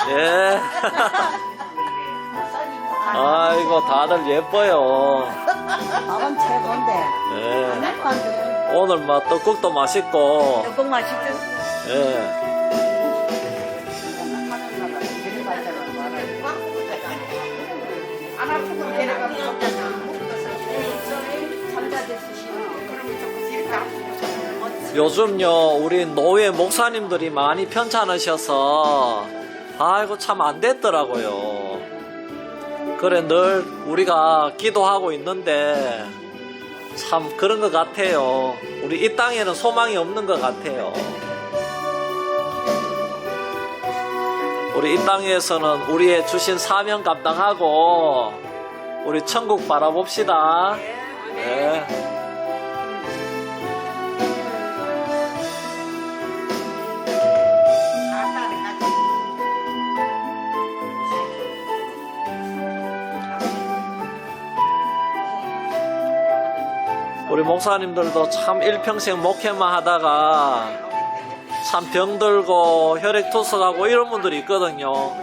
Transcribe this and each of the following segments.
예. 아이고, 다들 예뻐요. 밥은 최고인데. 예. 오늘 막 떡국도 맛있고. 떡국 맛있죠? 예. 안 아프고 데려가면 요즘요, 우리 노예 목사님들이 많이 편찮으셔서, 아이고, 참 안 됐더라고요. 그래, 늘 우리가 기도하고 있는데, 참 그런 것 같아요. 우리 이 땅에는 소망이 없는 것 같아요. 우리 이 땅에서는 우리의 주신 사명 감당하고, 우리 천국 바라봅시다. 네. 우리 목사님들도 참 일평생 목회만 하다가 참 병들고 혈액 투석하고 이런 분들이 있거든요.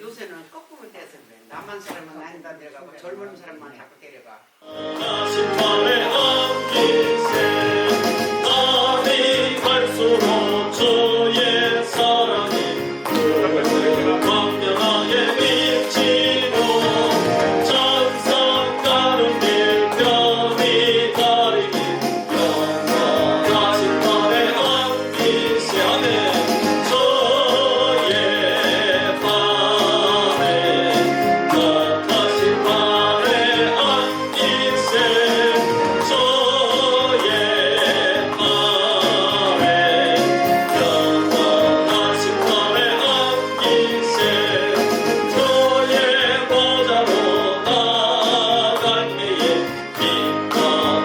요새는 거꾸로 돼서 그래. 남한 사람은 아니다 데려가고 젊은 사람만 자꾸 데려가. 날이 갈수록 주의 사랑이 광명하게 비치고 천상 가는 길 별이 가리기 영원하신 발에 안기세 아멘. 주의 발에 거하신 발에 안기세 주의 발에 영원하신 발에 안기세 주의 보좌로 나갈 때에 빛과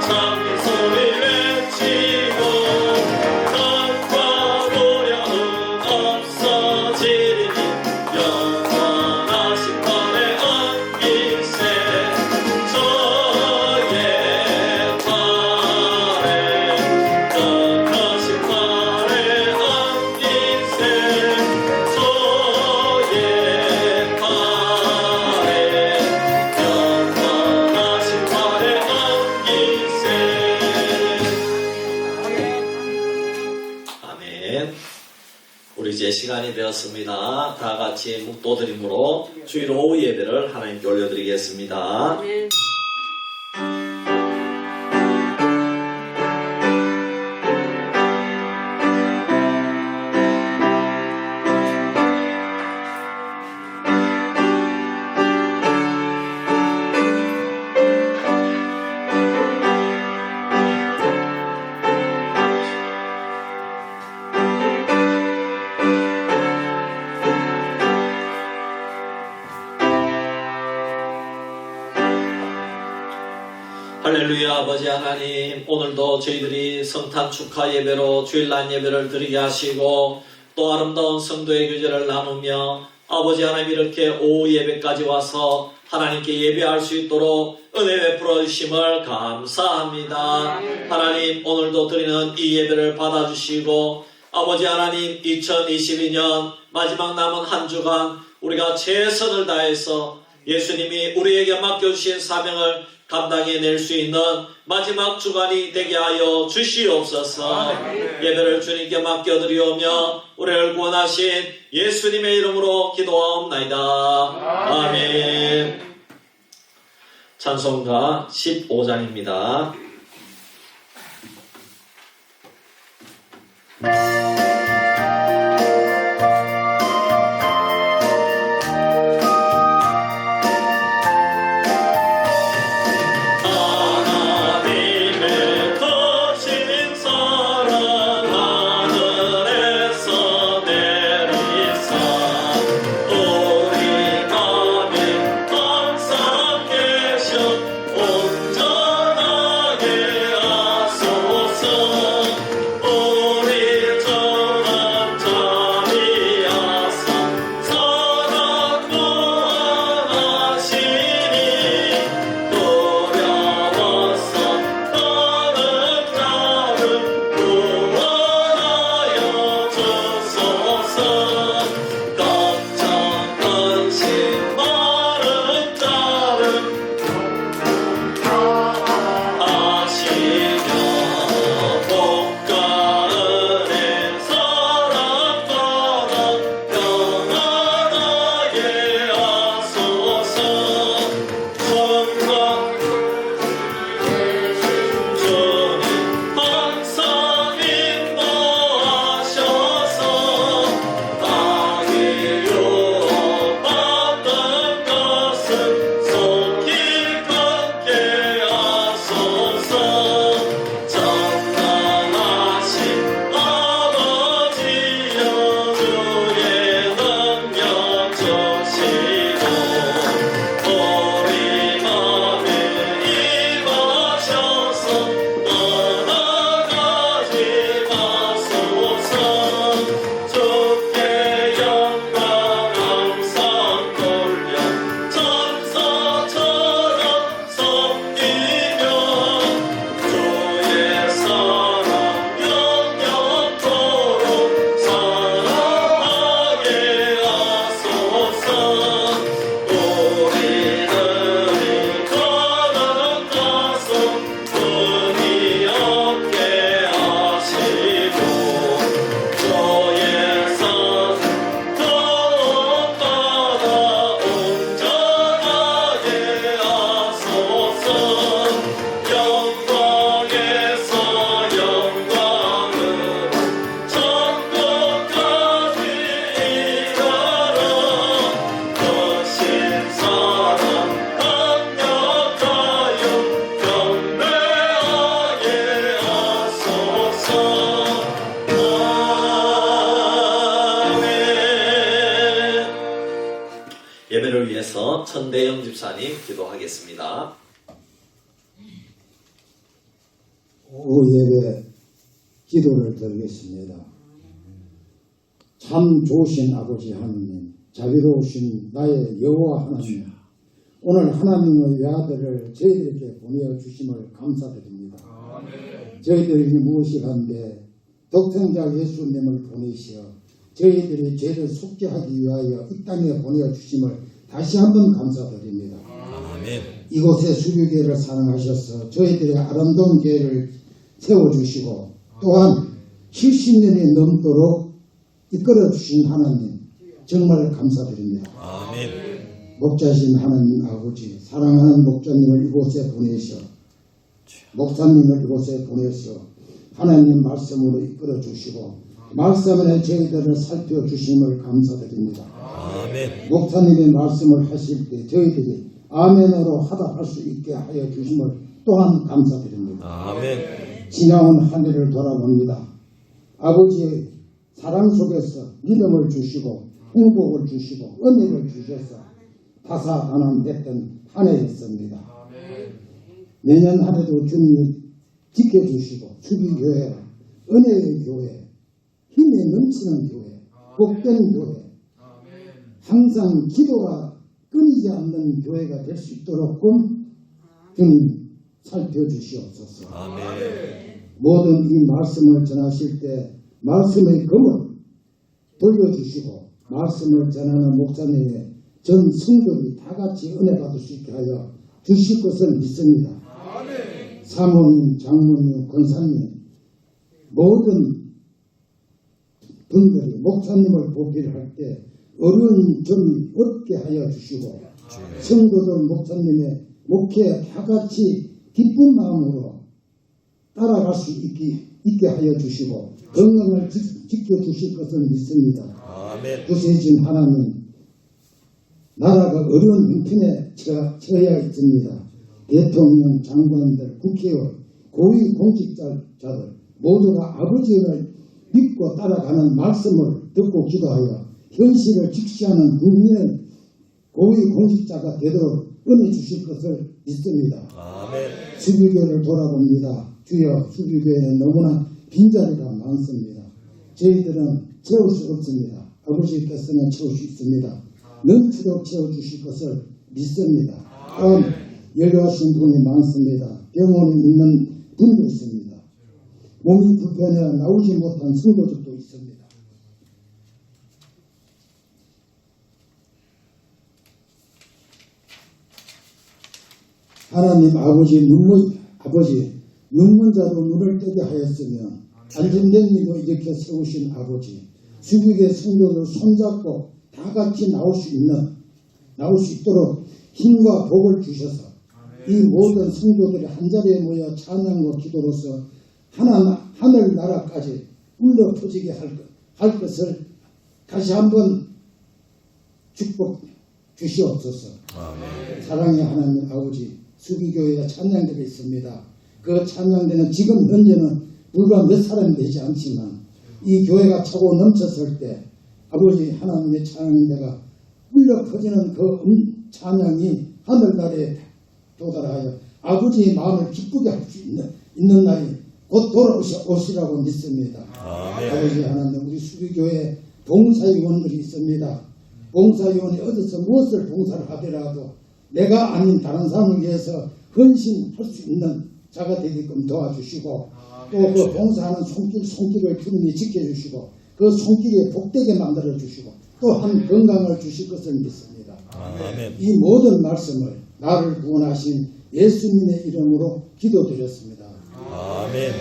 찬미 소리 외치고 강과 고려는 없어지리니 영원하신 발에 안기세 주의 발에 거하신 발에 안기세 주의 발에 영원하신 발에 안기세. 아멘. 우리 이제 시간이 되었습니다. 다 같이 묵도드림으로 주일 오후 예배를 하나님께 올려드리겠습니다. 할렐루야. 아버지 하나님, 오늘도 저희들이 성탄 축하 예배로 주일날 예배를 드리게 하시고 또 아름다운 성도의 교제를 나누며 아버지 하나님 이렇게 오후 예배까지 와서 하나님께 예배할 수 있도록 은혜 베풀어 주심을 감사합니다. 하나님, 오늘도 드리는 이 예배를 받아주시고 아버지 하나님, 2022년 마지막 남은 한 주간 우리가 최선을 다해서 예수님이 우리에게 맡겨주신 사명을 감당해낼 수 있는 마지막 주간이 되게 하여 주시옵소서. 예배를 주님께 맡겨드리오며 우리를 구원하신 예수님의 이름으로 기도하옵나이다. 아멘. 찬송가 15장입니다. 위해서 천대영 집사님 기도하겠습니다. 오후 예배 기도를 드리겠습니다. 참 좋으신 아버지 하나님, 자비로우신 나의 여호와 하나님, 오늘 하나님의 외아들을 저희들에게 보내주심을 감사드립니다. 저희들이 무엇이간데 독생자 예수님을 보내시어 저희들이 죄를 속죄하기 위하여 이 땅에 보내주심을 다시 한번 감사드립니다. 아멘. 이곳에 수비교회를 사랑하셔서 저희들의 아름다운 교회를 세워주시고 또한 70년이 넘도록 이끌어주신 하나님 정말 감사드립니다. 아멘. 목자신 하나님 아버지, 사랑하는 목자님을 이곳에 보내셔 목사님을 이곳에 보내셔 하나님 말씀으로 이끌어주시고 말씀에 저희들을 살펴주심을 감사드립니다. 아멘. 목사님의 말씀을 하실 때 저희들이 아멘으로 하답할 수 있게 하여 주심을 또한 감사드립니다. 아멘. 지나온 한 해를 돌아봅니다. 아버지의 사랑 속에서 믿음을 주시고 행복을 주시고 은혜를 주셔서 다사다난했던 한 해였습니다. 내년 한 해도 주님이 지켜주시고 수비교회, 은혜의 교회, 힘에 넘치는 교회, 복된 교회, 항상 기도가 끊이지 않는 교회가 될 수 있도록 주님 살펴주시옵소서. 아멘. 모든 이 말씀을 전하실 때 말씀의 검을 돌려주시고 말씀을 전하는 목사님의 전 성도들이 다 같이 은혜 받을 수 있게 하여 주실 것을 믿습니다. 사모님, 장모님, 권사님 모든 분들이 목사님을 보기를 할 때 어려운 점이 없게 하여 주시고 성도들 목사님의 목회에 다 같이 기쁜 마음으로 따라갈 수 있게 하여 주시고 건강을 지켜주실 것을 믿습니다. 아멘. 구세진 하나님, 나라가 어려운 형편에 처해야 있습니다. 대통령, 장관들, 국회의원, 고위 공직자들 모두가 아버지를 믿고 따라가는 말씀을 듣고 기도하여 현실을 직시하는 국민의 고위 공직자가 되도록 은혜 주실 것을 믿습니다. 아멘. 수비교회를 돌아봅니다. 주여, 수비교회는 너무나 빈자리가 많습니다. 저희들은 채울 수 없습니다. 아버지께서는 채울 수 있습니다. 넘치도록 채워주실 것을 믿습니다. 또한 연로하신 분이 많습니다. 병원에 있는 분도 있습니다. 몸이 불편해 나오지 못한 성도들도 있습니다. 하나님 아버지 눈먼 자도 눈을 뜨게 하였으며 안전된 일로 이렇게 세우신 아버지 수비계 성도들 손잡고 다 같이 나올 수 있도록 힘과 복을 주셔서 이 모든 성도들이 한자리에 모여 찬양과 기도로서 하늘 나라까지 울려 퍼지게 할 것을 다시 한번 축복 주시옵소서. 아멘. 사랑의 하나님 아버지, 수비교회에 찬양들이 있습니다. 그 찬양대는 지금 현재는 불과 몇 사람이 되지 않지만 이 교회가 차고 넘쳤을 때 아버지 하나님의 찬양대가 울려 퍼지는 그 찬양이 하늘나라에 도달하여 아버지의 마음을 기쁘게 할 수 있는 날이 곧 돌아오시라고 믿습니다. 아멘. 아버지 하나님, 우리 수비교회 봉사위원들이 있습니다. 봉사위원이 어디서 무엇을 봉사를 하더라도 내가 아닌 다른 사람을 위해서 헌신할 수 있는 자가 되게끔 도와주시고 또 그 봉사하는 손길을 주님이 지켜주시고 그 손길이 복되게 만들어주시고 또한 건강을 주실 것을 믿습니다. 아멘. 이 모든 말씀을 나를 구원하신 예수님의 이름으로 기도드렸습니다. 아멘.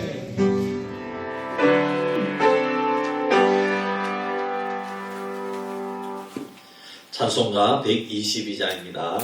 찬송가 122장입니다.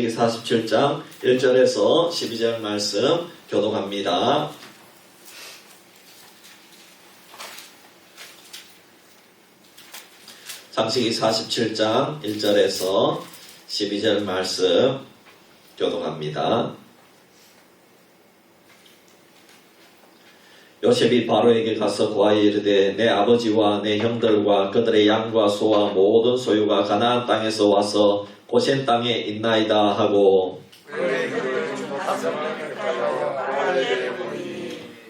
창세기 47장 1절에서 12절 말씀 교독합니다. 창세기 47장 1절에서 12절 말씀 교독합니다. 요셉이 바로에게 가서 고하여 이르되 내 아버지와 내 형들과 그들의 양과 소와 모든 소유가 가나안 땅에서 와서 고센 땅에 있나이다 하고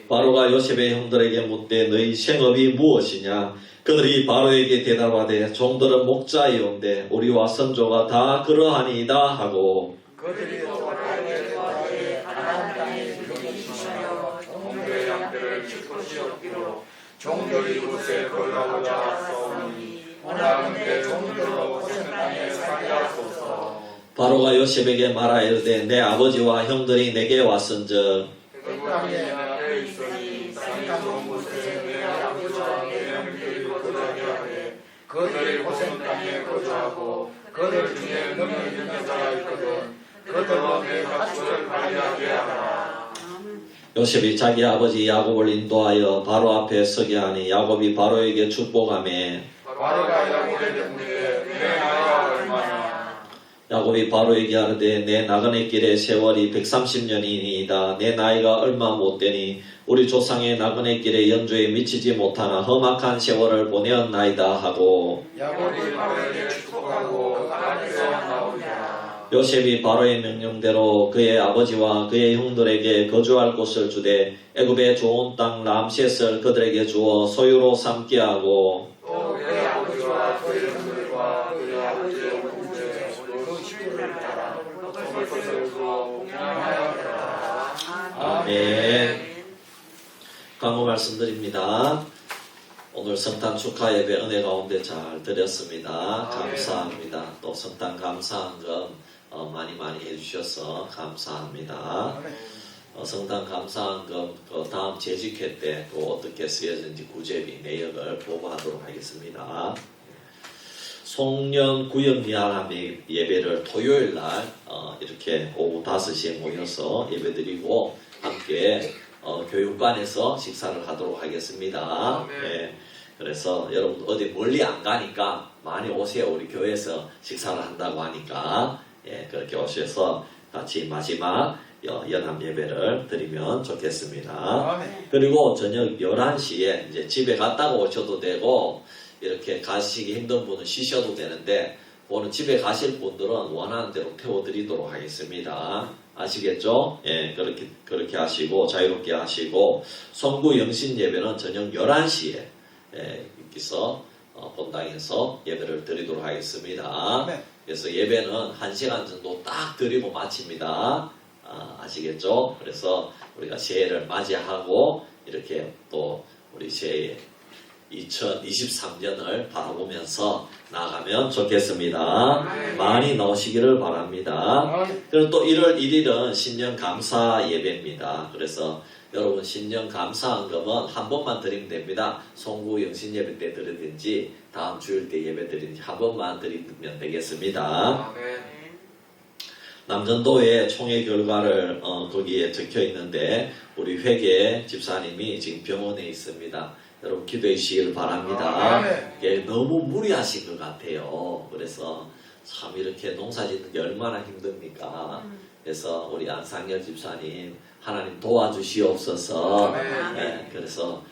바로가 요셉의 형들에게 묻되 너희 생업이 무엇이냐? 그들이 바로에게 대답하되 종들은 목자이온데 우리와 선조가 다 그러하니이다 하고 그들이 또 바로에게 대답하되 가나안 땅에 능히 주시며 종들의 양들을 지키시옵기로 종들이 이곳에 거주하고자 왔사오니 원하건대 종들로 고센 땅에 살게 하소서. 바로가 요셉에게 말하여 이르되 내 아버지와 형들이 내게 왔은즉 그 땅에 내 앞에 있으니 땅이 좋은 곳에 내 아버지와 내 형들이 거주하게 하되 그들이 고센 땅에 거주하고 그들 중에 능히 있는 자가 있거든 그들로 내 가축을 관리하게 하라. 요셉이 자기 아버지 야곱을 인도하여 바로 앞에 서게 하니 야곱이 바로에게 축복하매 바로가 야곱에게 묻되 내 나이가 얼마냐? 야곱이 바로에게 하르되 내 나그네 길의 세월이 130년이니이다. 내 나이가 얼마 못되니 우리 조상의 나그네 길의 연주에 미치지 못하나 험악한 세월을 보내었나이다 하고 야곱이 바로에게 축복하고 그 앞에서 나오니라. 요셉이 바로의 명령대로 그의 아버지와 그의 형들에게 거주할 곳을 주되 애굽의 좋은 땅 람셋을 그들에게 주어 소유로 삼게 하고 또 그의 아버지와 그의 형들과 그의 아버지의 형제 그 식구를 따라 먹을 것을 주어 공양하였더라. 아멘. 강호 말씀드립니다. 오늘 성탄 축하 예배 은혜 가운데 잘 드렸습니다. 감사합니다. 또 성탄 감사한금 많이 해주셔서 감사합니다. 성탄 감사한금 다음 재직회 때 또 어떻게 쓰여진지 구제비 내역을 보고하도록 하겠습니다. 송년 구역 미안함 예배를 토요일 날 이렇게 오후 5시에 모여서 예배드리고 함께 교육관에서 식사를 하도록 하겠습니다. 네. 그래서 여러분 어디 멀리 안 가니까 많이 오세요. 우리 교회에서 식사를 한다고 하니까 그렇게 오셔서 같이 마지막 연합 예배를 드리면 좋겠습니다. 그리고 저녁 11시에 이제 집에 갔다가 오셔도 되고 이렇게 가시기 힘든 분은 쉬셔도 되는데 오늘 집에 가실 분들은 원하는 대로 태워드리도록 하겠습니다. 아시겠죠? 예, 그렇게 하시고 자유롭게 하시고 성구 영신 예배는 저녁 11시에 여기서 본당에서 예배를 드리도록 하겠습니다. 그래서 예배는 1시간 정도 딱 드리고 마칩니다. 아시겠죠? 그래서 우리가 새해를 맞이하고 이렇게 또 우리 새해 2023년을 바라보면서 나가면 좋겠습니다. 많이 나오시기를 바랍니다. 그리고 또 1월 1일은 신년 감사 예배입니다. 그래서 여러분 신년 감사한금은 한 번만 드리면 됩니다. 송구 영신 예배 때 드리든지 다음 주일 때 예배 드리든지 한 번만 드리면 되겠습니다. 남전도의 총회 결과를 거기에 적혀 있는데 우리 회계 집사님이 지금 병원에 있습니다. 여러분 기도해 주시기를 바랍니다. 너무 무리하신 것 같아요. 그래서 참 이렇게 농사 짓는 게 얼마나 힘듭니까? 그래서 우리 안상열 집사님 하나님 도와주시옵소서. 그래서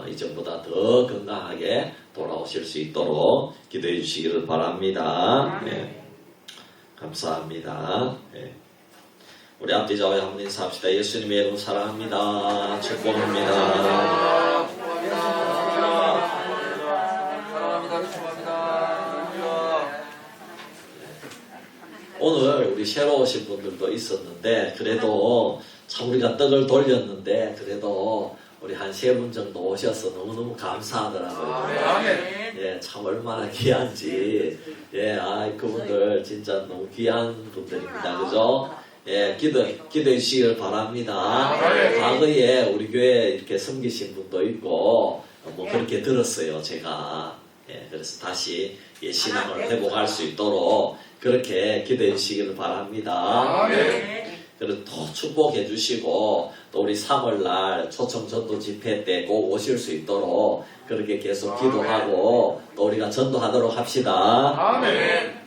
이전보다 더 건강하게 돌아오실 수 있도록 기도해 주시기를 바랍니다. 감사합니다. 우리 앞뒤 좌우 한번 인사합시다. 예수님의 이름 사랑합니다. 축복합니다. 오늘 우리 새로 오신 분들도 있었는데 그래도 참 우리가 떡을 돌렸는데 그래도 우리 한 3분 정도 오셔서 너무너무 감사하더라고요. 참 얼마나 귀한지. 그분들 진짜 너무 귀한 분들입니다. 그죠? 기도해 주시길 바랍니다. 과거에 우리 교회에 이렇게 섬기신 분도 있고 뭐 그렇게 들었어요. 제가. 그래서 다시 신앙을 회복할 수 있도록 그렇게 기도해 주시기를 바랍니다. 아멘. 그리고 또 축복해 주시고 또 우리 3월날 초청 전도 집회 때 꼭 오실 수 있도록 그렇게 계속 기도하고 또 우리가 전도하도록 합시다. 아멘.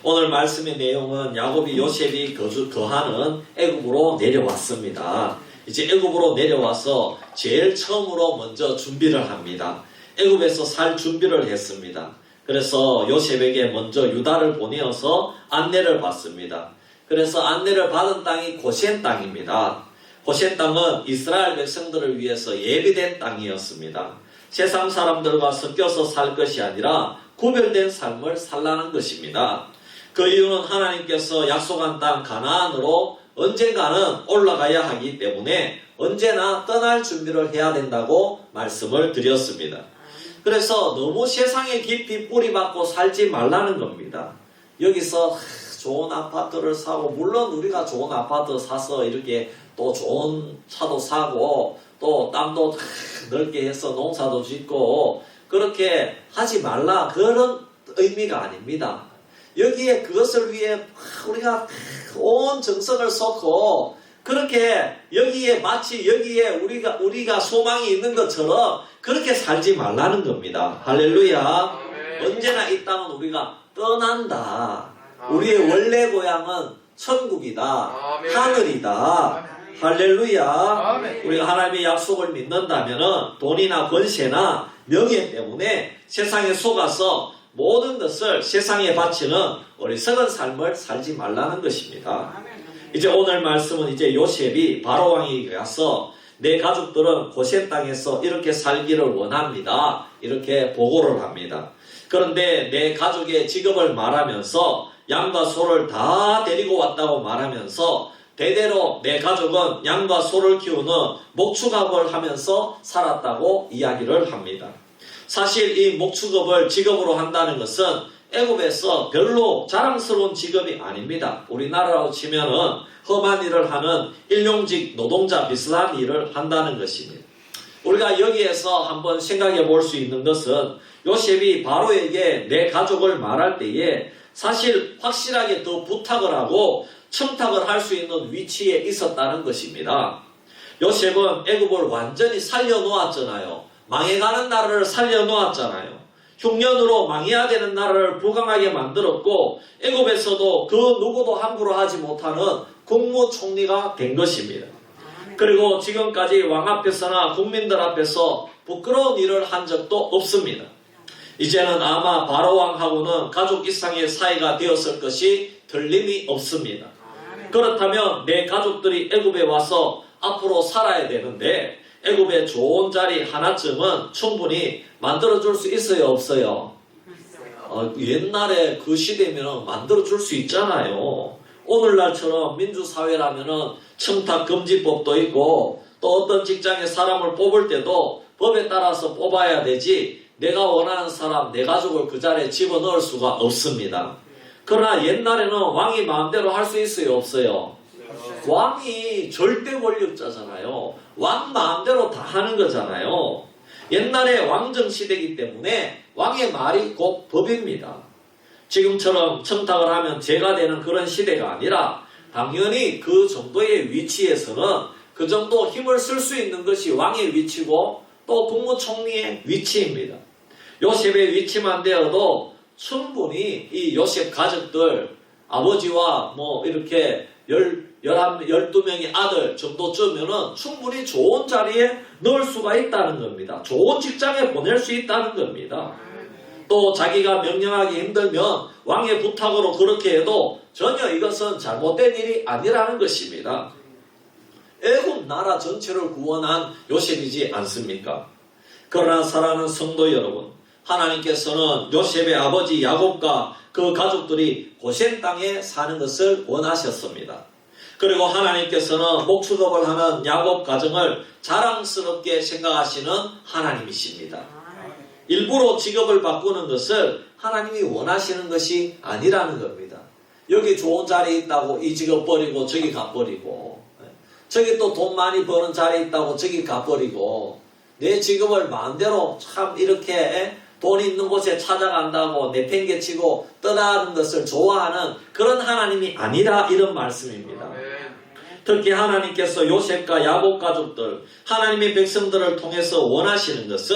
오늘 말씀의 내용은 야곱이 요셉이 거하는 애굽으로 내려왔습니다. 이제 애굽으로 내려와서 제일 처음으로 먼저 준비를 합니다. 애굽에서 살 준비를 했습니다. 그래서 요셉에게 먼저 유다를 보내어서 안내를 받습니다. 그래서 안내를 받은 땅이 고센 땅입니다. 고센 땅은 이스라엘 백성들을 위해서 예비된 땅이었습니다. 세상 사람들과 섞여서 살 것이 아니라 구별된 삶을 살라는 것입니다. 그 이유는 하나님께서 약속한 땅 가나안으로 언젠가는 올라가야 하기 때문에 언제나 떠날 준비를 해야 된다고 말씀을 드렸습니다. 그래서 너무 세상에 깊이 뿌리박고 살지 말라는 겁니다. 여기서 좋은 아파트를 사고, 물론 우리가 좋은 아파트 사서 이렇게 또 좋은 차도 사고 또 땅도 넓게 해서 농사도 짓고 그렇게 하지 말라, 그런 의미가 아닙니다. 여기에 그것을 위해 우리가 온 정성을 쏟고 그렇게 여기에 마치 여기에 우리가 소망이 있는 것처럼 그렇게 살지 말라는 겁니다. 할렐루야. 언제나 이 땅은 우리가 떠난다. 우리의 원래 고향은 천국이다. 하늘이다. 할렐루야. 우리가 하나님의 약속을 믿는다면 돈이나 권세나 명예 때문에 세상에 속아서 모든 것을 세상에 바치는 어리석은 삶을 살지 말라는 것입니다. 이제 오늘 말씀은 이제 요셉이 바로왕에게 가서 내 가족들은 고센 땅에서 이렇게 살기를 원합니다. 이렇게 보고를 합니다. 그런데 내 가족의 직업을 말하면서 양과 소를 다 데리고 왔다고 말하면서 대대로 내 가족은 양과 소를 키우는 목축업을 하면서 살았다고 이야기를 합니다. 사실 이 목축업을 직업으로 한다는 것은 애굽에서 별로 자랑스러운 직업이 아닙니다. 우리나라로 치면은 험한 일을 하는 일용직 노동자 비슷한 일을 한다는 것입니다. 우리가 여기에서 한번 생각해 볼 수 있는 것은 요셉이 바로에게 내 가족을 말할 때에 사실 확실하게 더 부탁을 하고 청탁을 할 수 있는 위치에 있었다는 것입니다. 요셉은 애굽을 완전히 살려놓았잖아요. 망해가는 나라를 살려놓았잖아요. 흉년으로 망해야 되는 나라를 부강하게 만들었고 애굽에서도 그 누구도 함부로 하지 못하는 국무총리가 된 것입니다. 그리고 지금까지 왕 앞에서나 국민들 앞에서 부끄러운 일을 한 적도 없습니다. 이제는 아마 바로왕하고는 가족 이상의 사이가 되었을 것이 틀림이 없습니다. 그렇다면 내 가족들이 애굽에 와서 앞으로 살아야 되는데 애굽의 좋은 자리 하나쯤은 충분히 만들어줄 수 있어요, 없어요? 옛날에 그 시대면 만들어줄 수 있잖아요. 오늘날처럼 민주사회라면은 청탁금지법도 있고 또 어떤 직장에 사람을 뽑을 때도 법에 따라서 뽑아야 되지 내가 원하는 사람, 내 가족을 그 자리에 집어넣을 수가 없습니다. 그러나 옛날에는 왕이 마음대로 할 수 있어요, 없어요? 왕이 절대 권력자잖아요. 왕 마음대로 다 하는 거잖아요. 옛날에 왕정시대이기 때문에 왕의 말이 곧 법입니다. 지금처럼 청탁을 하면 죄가 되는 그런 시대가 아니라 당연히 그 정도의 위치에서는 그 정도 힘을 쓸 수 있는 것이 왕의 위치고 또 국무총리의 위치입니다. 요셉의 위치만 되어도 충분히 이 요셉 가족들 아버지와 뭐 이렇게 12명의 아들 정도쯤이면 충분히 좋은 자리에 넣을 수가 있다는 겁니다. 좋은 직장에 보낼 수 있다는 겁니다. 또 자기가 명령하기 힘들면 왕의 부탁으로 그렇게 해도 전혀 이것은 잘못된 일이 아니라는 것입니다. 애굽 나라 전체를 구원한 요셉이지 않습니까? 그러나 사랑하는 성도 여러분, 하나님께서는 요셉의 아버지 야곱과 그 가족들이 고센 땅에 사는 것을 원하셨습니다. 그리고 하나님께서는 목축업을 하는 야곱 가정을 자랑스럽게 생각하시는 하나님이십니다. 일부러 직업을 바꾸는 것을 하나님이 원하시는 것이 아니라는 겁니다. 여기 좋은 자리에 있다고 이 직업 버리고 저기 가버리고, 저기 또 돈 많이 버는 자리에 있다고 저기 가버리고, 내 직업을 마음대로 참 이렇게 돈 있는 곳에 찾아간다고 내팽개치고 떠나는 것을 좋아하는 그런 하나님이 아니라 이런 말씀입니다. 특히 하나님께서 요셉과 야곱 가족들, 하나님의 백성들을 통해서 원하시는 것은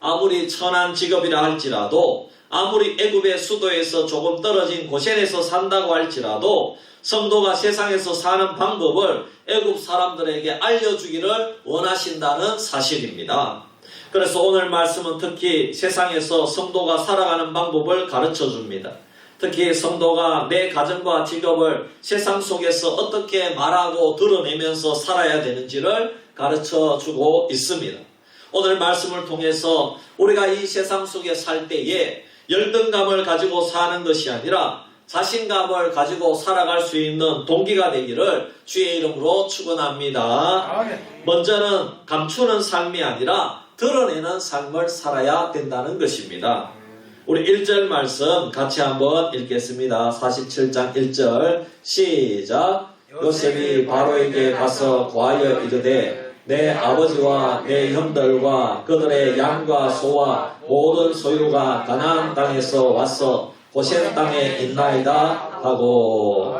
아무리 천한 직업이라 할지라도, 아무리 애굽의 수도에서 조금 떨어진 고센에서 산다고 할지라도 성도가 세상에서 사는 방법을 애굽 사람들에게 알려주기를 원하신다는 사실입니다. 그래서 오늘 말씀은 특히 세상에서 성도가 살아가는 방법을 가르쳐 줍니다. 특히 성도가 내 가정과 직업을 세상 속에서 어떻게 말하고 드러내면서 살아야 되는지를 가르쳐 주고 있습니다. 오늘 말씀을 통해서 우리가 이 세상 속에 살 때에 열등감을 가지고 사는 것이 아니라 자신감을 가지고 살아갈 수 있는 동기가 되기를 주의 이름으로 축원합니다. 먼저는 감추는 삶이 아니라 드러내는 삶을 살아야 된다는 것입니다. 우리 1절 말씀 같이 한번 읽겠습니다. 47장 1절 시작. 요셉이 바로에게 가서 고하여 이르되 내 아버지와 내 형들과 그들의 양과 소와 모든 소유가 가나안 땅에서 왔어 고센 땅에 있나이다 하고,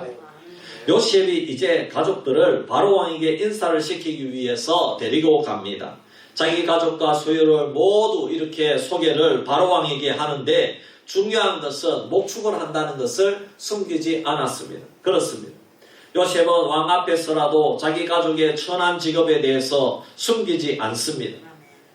요셉이 이제 가족들을 바로 왕에게 인사를 시키기 위해서 데리고 갑니다. 자기 가족과 소유를 모두 이렇게 소개를 바로 왕에게 하는데 중요한 것은 목축을 한다는 것을 숨기지 않았습니다. 그렇습니다. 요셉은 왕 앞에서라도 자기 가족의 천한 직업에 대해서 숨기지 않습니다.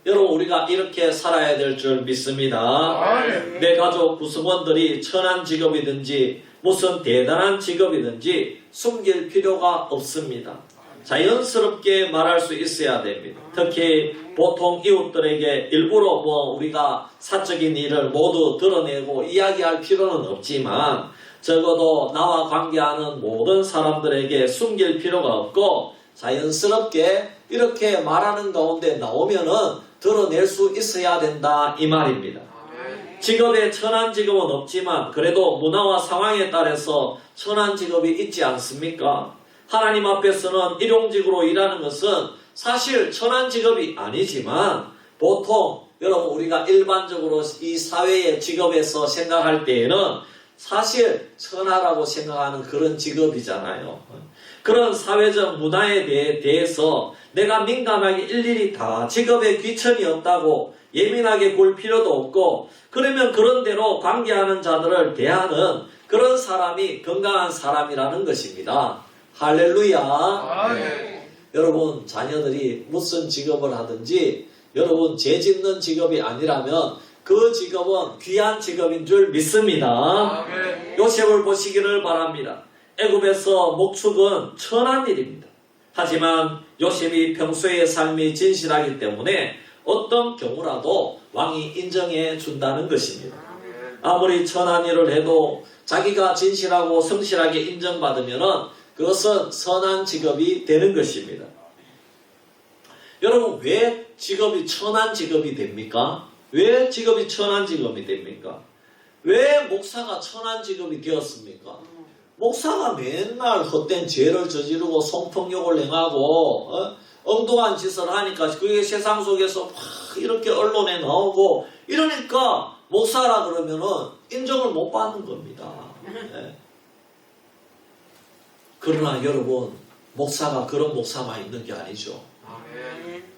여러분, 우리가 이렇게 살아야 될 줄 믿습니다. 내 가족 구성원들이 천한 직업이든지 무슨 대단한 직업이든지 숨길 필요가 없습니다. 자연스럽게 말할 수 있어야 됩니다. 특히 보통 이웃들에게 일부러 우리가 사적인 일을 모두 드러내고 이야기할 필요는 없지만 적어도 나와 관계하는 모든 사람들에게 숨길 필요가 없고 자연스럽게 이렇게 말하는 가운데 나오면은 드러낼 수 있어야 된다 이 말입니다. 직업에 천한 직업은 없지만 그래도 문화와 상황에 따라서 천한 직업이 있지 않습니까? 하나님 앞에서는 일용직으로 일하는 것은 사실 천한 직업이 아니지만 보통 여러분 우리가 일반적으로 이 사회의 직업에서 생각할 때에는 사실 천하라고 생각하는 그런 직업이잖아요. 그런 사회적 문화에 대해서 내가 민감하게 일일이 다 직업에 귀천이 없다고 예민하게 굴 필요도 없고, 그러면 그런 대로 관계하는 자들을 대하는 그런 사람이 건강한 사람이라는 것입니다. 할렐루야. 네. 여러분 자녀들이 무슨 직업을 하든지 여러분 죄 짓는 직업이 아니라면 그 직업은 귀한 직업인 줄 믿습니다. 요셉을 보시기를 바랍니다. 애굽에서 목축은 천한 일입니다. 하지만 요셉이 평소의 삶이 진실하기 때문에 어떤 경우라도 왕이 인정해 준다는 것입니다. 아무리 천한 일을 해도 자기가 진실하고 성실하게 인정받으면 그것은 선한 직업이 되는 것입니다. 여러분, 왜 직업이 천한 직업이 됩니까? 왜 직업이 천한 직업이 됩니까? 왜 목사가 천한 직업이 되었습니까? 목사가 맨날 헛된 죄를 저지르고 성폭력을 행하고 엉뚱한 짓을 하니까 그게 세상 속에서 막 이렇게 언론에 나오고 이러니까 목사라 그러면은 인정을 못 받는 겁니다. 네. 그러나 여러분, 목사가 그런 목사만 있는 게 아니죠.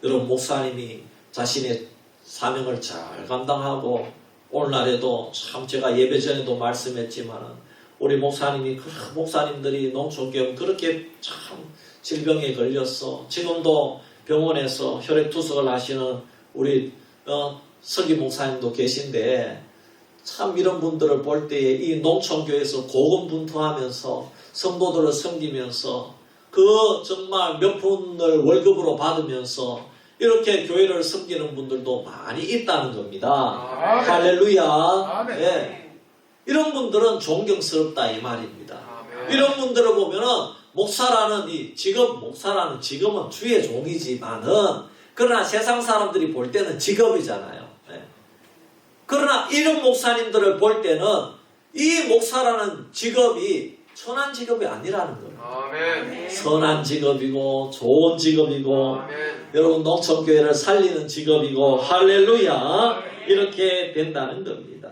여러분, 목사님이 자신의 사명을 잘 감당하고 오늘날에도 참 제가 예배 전에도 말씀했지만 우리 목사님들이 농촌교회 그렇게 참 질병에 걸렸어. 지금도 병원에서 혈액투석을 하시는 우리 서기 목사님도 계신데 참 이런 분들을 볼 때에 이 농촌교회에서 고군분투하면서 성도들을 섬기면서 그 정말 몇 푼을 월급으로 받으면서 이렇게 교회를 섬기는 분들도 많이 있다는 겁니다. 할렐루야. 네. 이런 분들은 존경스럽다 이 말입니다. 이런 분들을 보면은 목사라는 목사라는 직업은 주의 종이지만은 그러나 세상 사람들이 볼 때는 직업이잖아요. 네. 그러나 이런 목사님들을 볼 때는 이 목사라는 직업이 천한 직업이 아니라는 거예요. 아멘. 선한 직업이고 좋은 직업이고 아멘. 여러분 농촌교회를 살리는 직업이고 할렐루야. 이렇게 된다는 겁니다.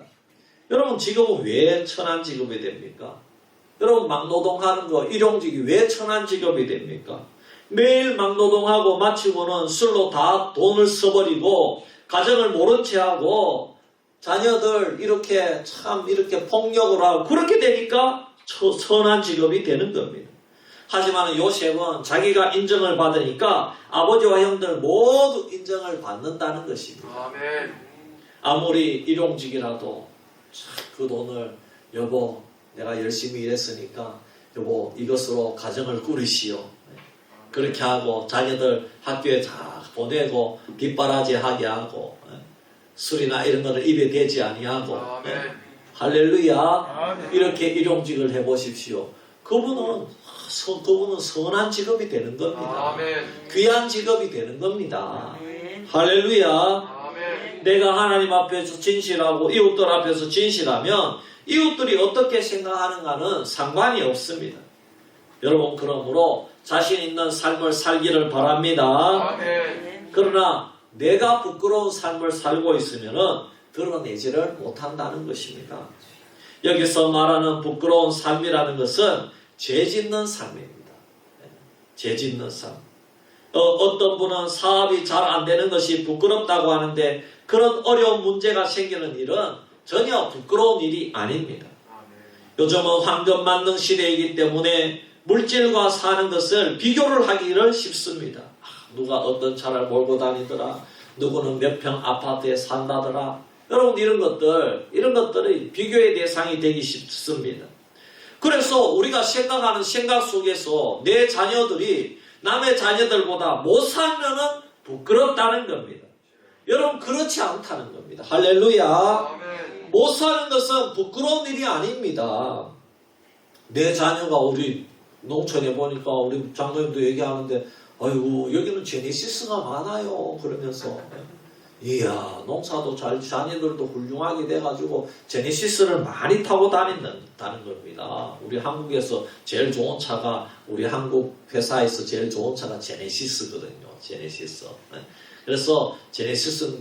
여러분 직업은 왜 천한 직업이 됩니까? 여러분 막노동하는 거 일용직이 왜 천한 직업이 됩니까? 매일 막노동하고 마치고는 술로 다 돈을 써버리고 가정을 모른 채 하고 자녀들 이렇게 참 이렇게 폭력을 하고 그렇게 되니까 천한 직업이 되는 겁니다. 하지만 요셉은 자기가 인정을 받으니까 아버지와 형들 모두 인정을 받는다는 것입니다. 아멘. 아무리 일용직이라도 그 돈을 여보 내가 열심히 일했으니까 여보 이것으로 가정을 꾸리시오. 그렇게 하고 자녀들 학교에 다 보내고 뒷바라지 하게 하고 술이나 이런 거를 입에 대지 아니하고 아멘. 할렐루야. 아멘. 이렇게 일용직을 해보십시오. 그분은 선한 직업이 되는 겁니다. 아멘. 귀한 직업이 되는 겁니다. 할렐루야. 아멘. 내가 하나님 앞에서 진실하고 이웃들 앞에서 진실하면 이웃들이 어떻게 생각하는가는 상관이 없습니다. 여러분 그러므로 자신 있는 삶을 살기를 바랍니다. 아멘. 그러나 내가 부끄러운 삶을 살고 있으면 드러내지를 못한다는 것입니다. 여기서 말하는 부끄러운 삶이라는 것은 죄 짓는 삶입니다. 죄 짓는 삶. 어떤 분은 사업이 잘 안 되는 것이 부끄럽다고 하는데 그런 어려운 문제가 생기는 일은 전혀 부끄러운 일이 아닙니다. 요즘은 황금 만능 시대이기 때문에 물질과 사는 것을 비교를 하기를 쉽습니다. 누가 어떤 차를 몰고 다니더라. 누구는 몇 평 아파트에 산다더라. 여러분 이런 것들이 비교의 대상이 되기 쉽습니다. 그래서 우리가 생각하는 생각 속에서 내 자녀들이 남의 자녀들보다 못 살면은 부끄럽다는 겁니다. 여러분 그렇지 않다는 겁니다. 할렐루야. 아멘. 못 사는 것은 부끄러운 일이 아닙니다. 내 자녀가 우리 농촌에 보니까 우리 장로님도 얘기하는데 아이고 여기는 제네시스가 많아요. 그러면서 이야 농사도 잘 자녀들도 훌륭하게 돼가지고 제네시스를 많이 타고 다닌다는 겁니다. 우리 한국에서 제일 좋은 차가 우리 한국 회사에서 제일 좋은 차가 제네시스거든요. 제네시스. 그래서 제네시스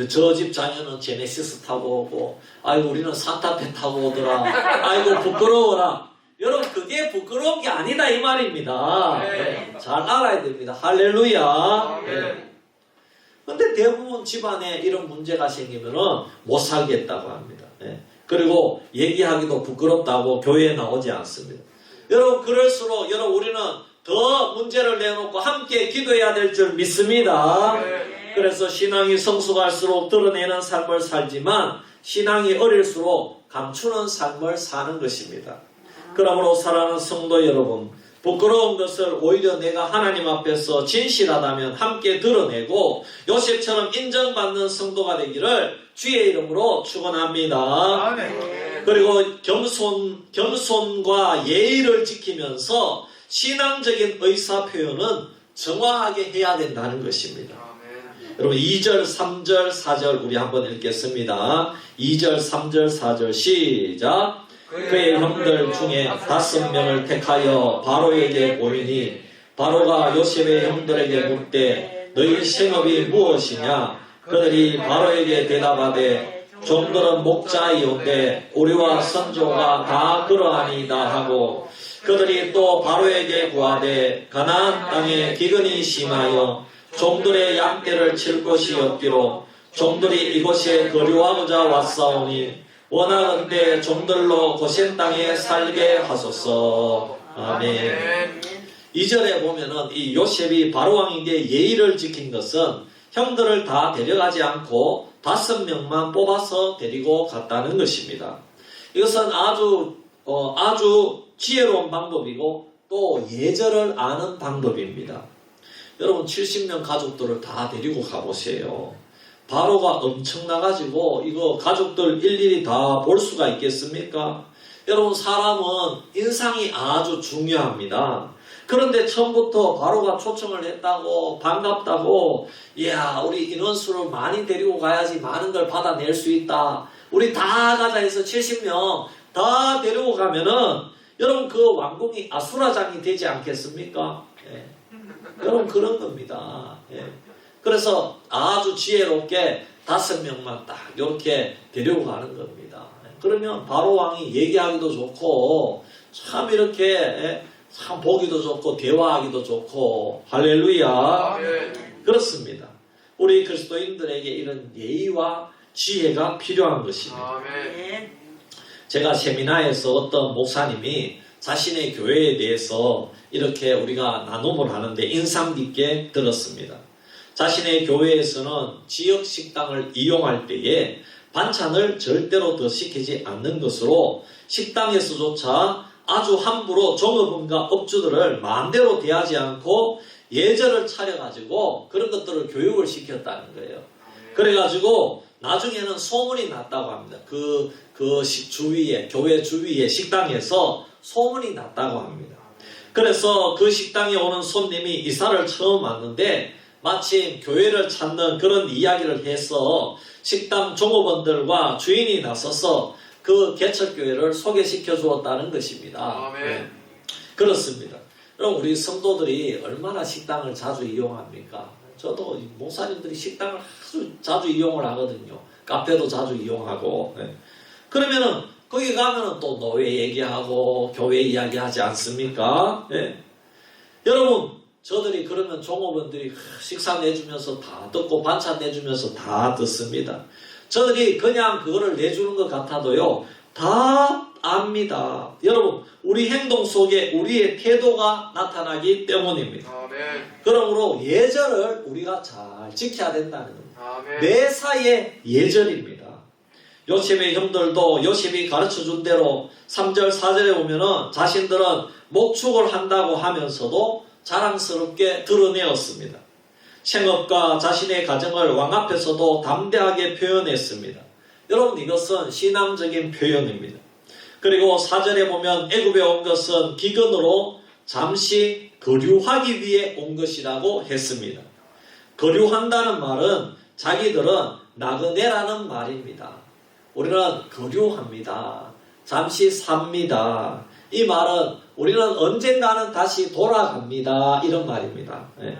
저 집 자녀는 제네시스 타고 오고 아이고 우리는 산타페 타고 오더라. 아이고 부끄러워라. 여러분 그게 부끄러운 게 아니다 이 말입니다. 네, 잘 알아야 됩니다. 할렐루야. 네. 근데 대부분 집안에 이런 문제가 생기면은 못 살겠다고 합니다. 네. 그리고 얘기하기도 부끄럽다고 교회에 나오지 않습니다. 여러분 그럴수록 우리는 더 문제를 내놓고 함께 기도해야 될 줄 믿습니다. 그래서 신앙이 성숙할수록 드러내는 삶을 살지만 신앙이 어릴수록 감추는 삶을 사는 것입니다. 그러므로 사랑하는 성도 여러분, 부끄러운 것을 오히려 내가 하나님 앞에서 진실하다면 함께 드러내고 요셉처럼 인정받는 성도가 되기를 주의 이름으로 축원합니다. 아멘. 그리고 겸손과 예의를 지키면서 신앙적인 의사표현은 정확하게 해야 된다는 것입니다. 여러분 2절, 3절, 4절 우리 한번 읽겠습니다. 2절, 3절, 4절 시작. 그의 형들 중에 5명을 택하여 바로에게 보이니 바로가 요셉의 형들에게 묻되 너희 생업이 무엇이냐? 그들이 바로에게 대답하되 종들은 목자이온데 우리와 선조가 다 그러하니이다 하고 그들이 또 바로에게 구하되 가나안 땅에 기근이 심하여 종들의 양떼를 칠 곳이 없기로 종들이 이곳에 거류하고자 왔사오니 원하건대 종들로 고센 땅에 살게 하소서. 아멘. 2절에 보면은 이 요셉이 바로왕에게 예의를 지킨 것은 형들을 다 데려가지 않고 5명만 뽑아서 데리고 갔다는 것입니다. 이것은 아주 지혜로운 방법이고 또 예절을 아는 방법입니다. 여러분 70명 가족들을 다 데리고 가보세요. 바로가 엄청나가지고 이거 가족들 일일이 다 볼 수가 있겠습니까? 여러분 사람은 인상이 아주 중요합니다. 그런데 처음부터 바로가 초청을 했다고 반갑다고 이야 우리 인원수를 많이 데리고 가야지 많은 걸 받아낼 수 있다. 우리 다 가자 해서 70명 다 데리고 가면은 여러분 그 왕궁이 아수라장이 되지 않겠습니까? 여러분 그런 겁니다. 그래서 아주 지혜롭게 5명만 딱 이렇게 데리고 가는 겁니다. 그러면 바로 왕이 얘기하기도 좋고 참 이렇게 참 보기도 좋고 대화하기도 좋고 할렐루야. 아멘. 그렇습니다. 우리 그리스도인들에게 이런 예의와 지혜가 필요한 것입니다. 아멘. 제가 세미나에서 어떤 목사님이 자신의 교회에 대해서 이렇게 우리가 나눔을 하는데 인상 깊게 들었습니다. 자신의 교회에서는 지역 식당을 이용할 때에 반찬을 절대로 더 시키지 않는 것으로 식당에서조차 아주 함부로 종업원과 업주들을 마음대로 대하지 않고 예절을 차려가지고 그런 것들을 교육을 시켰다는 거예요. 그래가지고 나중에는 소문이 났다고 합니다. 주위에, 교회 주위에 식당에서 소문이 났다고 합니다. 그래서 그 식당에 오는 손님이 이사를 처음 왔는데 마침 교회를 찾는 그런 이야기를 해서 식당 종업원들과 주인이 나서서 그 개척교회를 소개시켜 주었다는 것입니다. 아멘. 네. 그렇습니다. 그럼 우리 성도들이 얼마나 식당을 자주 이용합니까? 저도 목사님들이 식당을 아주 자주 이용을 하거든요. 카페도 자주 이용하고. 네. 그러면은 거기 가면은 또 노예 얘기하고 교회 이야기하지 않습니까? 네. 여러분, 저들이 그러면 종업원들이 식사 내주면서 다 듣고 반찬 내주면서 다 듣습니다. 저들이 그냥 그거를 내주는 것 같아도요, 다 압니다. 여러분, 우리 행동 속에 우리의 태도가 나타나기 때문입니다. 아멘. 그러므로 예절을 우리가 잘 지켜야 된다는 겁니다. 아멘. 매사의 예절입니다. 요셉의 형들도 요셉이 가르쳐준 대로 3절 4절에 보면은 자신들은 목축을 한다고 하면서도 자랑스럽게 드러내었습니다. 생업과 자신의 가정을 왕 앞에서도 담대하게 표현했습니다. 여러분, 이것은 신앙적인 표현입니다. 그리고 4절에 보면 애굽에 온 것은 기근으로 잠시 거류하기 위해 온 것이라고 했습니다. 거류한다는 말은 자기들은 나그네라는 말입니다. 우리는 거류합니다. 잠시 삽니다. 이 말은 우리는 언젠가는 다시 돌아갑니다. 이런 말입니다. 네.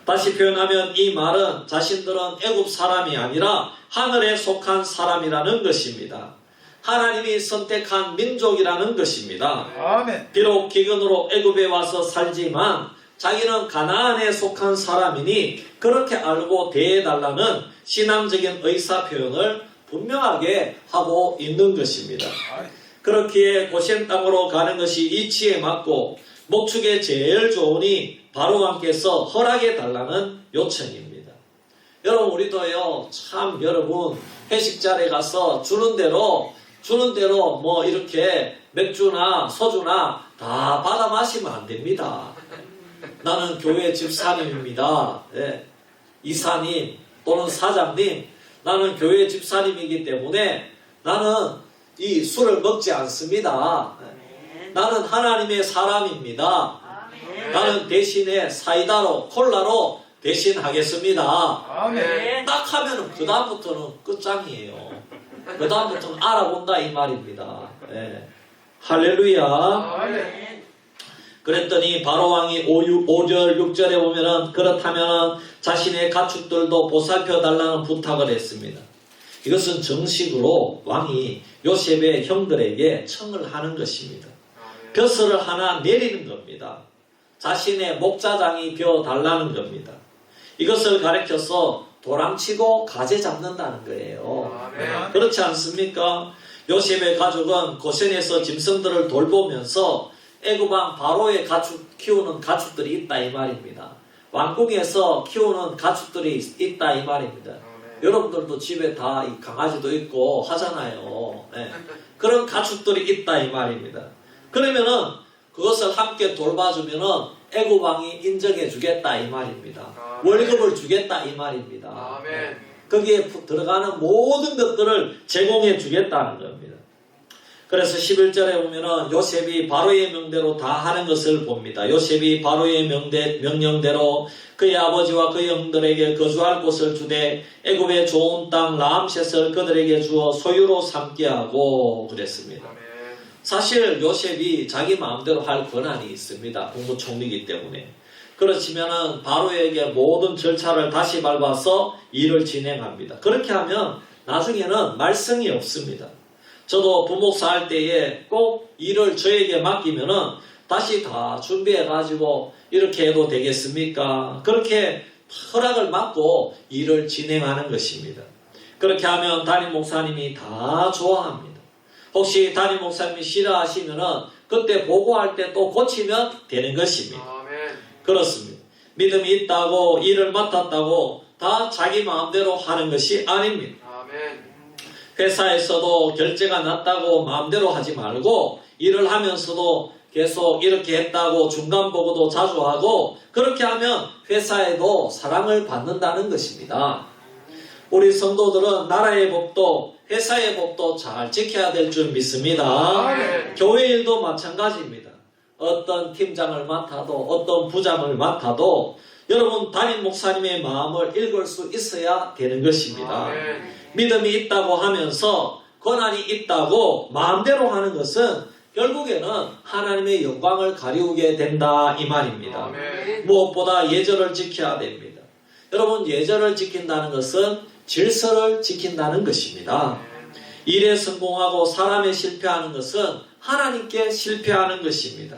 다시 표현하면 이 말은 자신들은 애굽 사람이 아니라 하늘에 속한 사람이라는 것입니다. 하나님이 선택한 민족이라는 것입니다. 아멘. 비록 기근으로 애굽에 와서 살지만 자기는 가나안에 속한 사람이니 그렇게 알고 대해달라는 신앙적인 의사표현을 분명하게 하고 있는 것입니다. 그렇기에 고센 땅으로 가는 것이 이치에 맞고 목축에 제일 좋으니 바로왕께서 허락해 달라는 요청입니다. 여러분, 우리도요, 참 여러분 회식 자리에 가서 주는 대로 뭐 이렇게 맥주나 소주나 다 받아 마시면 안 됩니다. 나는 교회 집사님입니다. 네. 이사님 또는 사장님, 나는 교회 집사님이기 때문에 나는 이 술을 먹지 않습니다. 나는 하나님의 사람입니다. 나는 대신에 사이다로 콜라로 대신하겠습니다. 아멘. 딱 하면은 그 다음부터는 끝장이에요. 그 다음부터는 알아본다 이 말입니다. 네. 할렐루야. 아멘. 그랬더니 바로왕이 5절 6절에 보면은 그렇다면 자신의 가축들도 보살펴 달라는 부탁을 했습니다. 이것은 정식으로 왕이 요셉의 형들에게 청을 하는 것입니다. 벼슬을 하나 내리는 겁니다. 자신의 목자장이 벼 달라는 겁니다. 이것을 가리켜서 도랑치고 가재 잡는다는 거예요. 아멘. 그렇지 않습니까? 요셉의 가족은 고센에서 짐승들을 돌보면서 애굽왕 바로의 키우는 가축들이 있다 이 말입니다. 왕궁에서 키우는 가축들이 있다 이 말입니다. 여러분들도 집에 다 이 강아지도 있고 하잖아요. 네. 그런 가축들이 있다 이 말입니다. 그러면은 그것을 함께 돌봐주면은 애굽 왕이 인정해 주겠다 이 말입니다. 월급을 주겠다 이 말입니다. 아멘. 거기에 들어가는 모든 것들을 제공해 주겠다는 겁니다. 그래서 11절에 보면은 요셉이 바로의 명대로 다 하는 것을 봅니다. 요셉이 바로의 명령대로 그의 아버지와 그의 형들에게 거주할 곳을 주되 애굽의 좋은 땅 라암셋을 그들에게 주어 소유로 삼게 하고 그랬습니다. 아멘. 사실 요셉이 자기 마음대로 할 권한이 있습니다. 국무총리이기 때문에. 그렇지면은 바로에게 모든 절차를 다시 밟아서 일을 진행합니다. 그렇게 하면 나중에는 말썽이 없습니다. 저도 부목사 할 때에 꼭 일을 저에게 맡기면은 다시 다 준비해가지고 이렇게 해도 되겠습니까? 그렇게 허락을 받고 일을 진행하는 것입니다. 그렇게 하면 담임 목사님이 다 좋아합니다. 혹시 담임 목사님이 싫어하시면은 그때 보고할 때 또 고치면 되는 것입니다. 아멘. 그렇습니다. 믿음이 있다고 일을 맡았다고 다 자기 마음대로 하는 것이 아닙니다. 아멘. 회사에서도 결제가 났다고 마음대로 하지 말고 일을 하면서도 계속 이렇게 했다고 중간 보고도 자주 하고 그렇게 하면 회사에도 사랑을 받는다는 것입니다. 우리 성도들은 나라의 법도 회사의 법도 잘 지켜야 될 줄 믿습니다. 아멘. 교회 일도 마찬가지입니다. 어떤 팀장을 맡아도 어떤 부장을 맡아도 여러분 담임 목사님의 마음을 읽을 수 있어야 되는 것입니다. 아멘. 믿음이 있다고 하면서 권한이 있다고 마음대로 하는 것은 결국에는 하나님의 영광을 가리우게 된다 이 말입니다. 아멘. 무엇보다 예절을 지켜야 됩니다. 여러분 예절을 지킨다는 것은 질서를 지킨다는 것입니다. 일에 성공하고 사람에 실패하는 것은 하나님께 실패하는 것입니다.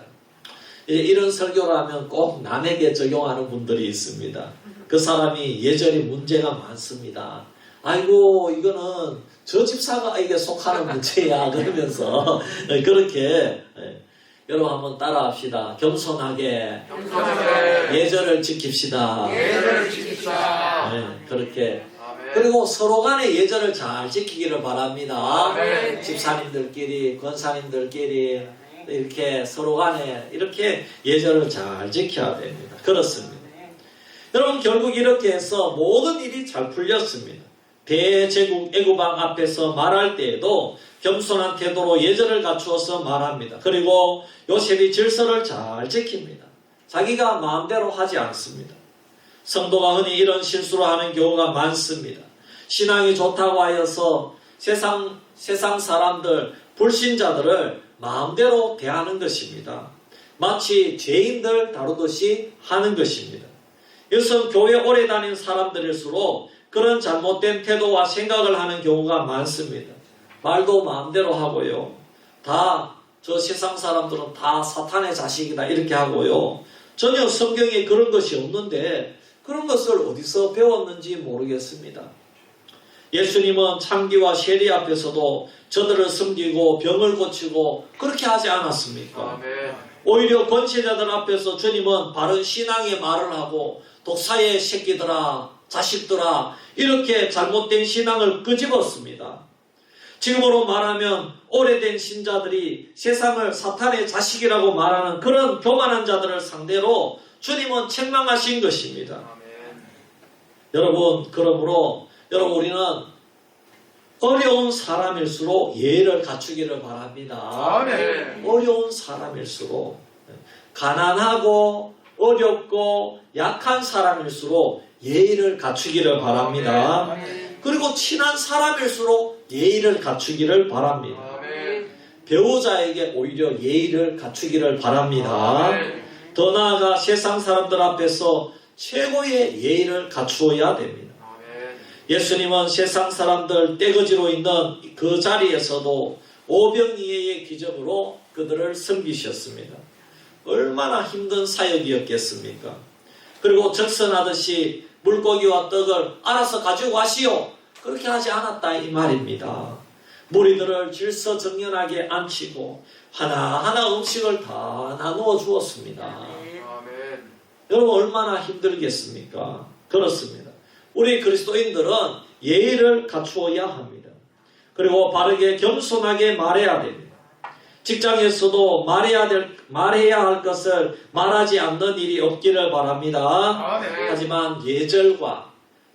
이런 설교를 하면 꼭 남에게 적용하는 분들이 있습니다. 그 사람이 예절이 문제가 많습니다. 아이고 이거는 저 집사가에게 속하는 문제야 그러면서 그렇게 여러분 한번 따라합시다. 겸손하게 예절을 지킵시다. 예절을 지킵시다. 그렇게 아멘. 그리고 서로 간에 예절을 잘 지키기를 바랍니다. 아멘. 집사님들끼리 권사님들끼리 이렇게 서로 간에 이렇게 예절을 잘 지켜야 됩니다. 그렇습니다. 여러분 결국 이렇게 해서 모든 일이 잘 풀렸습니다. 대제국 애굽왕 앞에서 말할 때에도 겸손한 태도로 예절을 갖추어서 말합니다. 그리고 요셉이 질서를 잘 지킵니다. 자기가 마음대로 하지 않습니다. 성도가 흔히 이런 실수를 하는 경우가 많습니다. 신앙이 좋다고 하여서 세상 사람들, 불신자들을 마음대로 대하는 것입니다. 마치 죄인들 다루듯이 하는 것입니다. 이것은 교회 오래 다닌 사람들일수록 그런 잘못된 태도와 생각을 하는 경우가 많습니다. 말도 마음대로 하고요. 저 세상 사람들은 다 사탄의 자식이다 이렇게 하고요. 전혀 성경에 그런 것이 없는데 그런 것을 어디서 배웠는지 모르겠습니다. 예수님은 창기와 세리 앞에서도 저들을 섬기고 병을 고치고 그렇게 하지 않았습니까? 아멘. 오히려 권세자들 앞에서 주님은 바른 신앙의 말을 하고 독사의 새끼들아 자식들아 이렇게 잘못된 신앙을 끄집었습니다. 지금으로 말하면 오래된 신자들이 세상을 사탄의 자식이라고 말하는 그런 교만한 자들을 상대로 주님은 책망하신 것입니다. 아멘. 여러분 그러므로 우리는 어려운 사람일수록 예의를 갖추기를 바랍니다. 아멘. 어려운 사람일수록 가난하고 어렵고 약한 사람일수록 예의를 갖추기를 바랍니다. 그리고 친한 사람일수록 예의를 갖추기를 바랍니다. 아멘. 배우자에게 오히려 예의를 갖추기를 바랍니다. 아멘. 더 나아가 세상 사람들 앞에서 최고의 예의를 갖추어야 됩니다. 아멘. 예수님은 세상 사람들 떼거지로 있는 그 자리에서도 오병이어의 기적으로 그들을 섬기셨습니다. 얼마나 힘든 사역이었겠습니까? 그리고 적선하듯이 물고기와 떡을 알아서 가지고 가시오. 그렇게 하지 않았다 이 말입니다. 무리들을 질서정연하게 앉히고 하나하나 음식을 다 나누어 주었습니다. 아멘. 여러분 얼마나 힘들겠습니까? 그렇습니다. 우리 그리스도인들은 예의를 갖추어야 합니다. 그리고 바르게 겸손하게 말해야 됩니다. 직장에서도 말해야 할 것을 말하지 않는 일이 없기를 바랍니다. 아멘. 하지만 예절과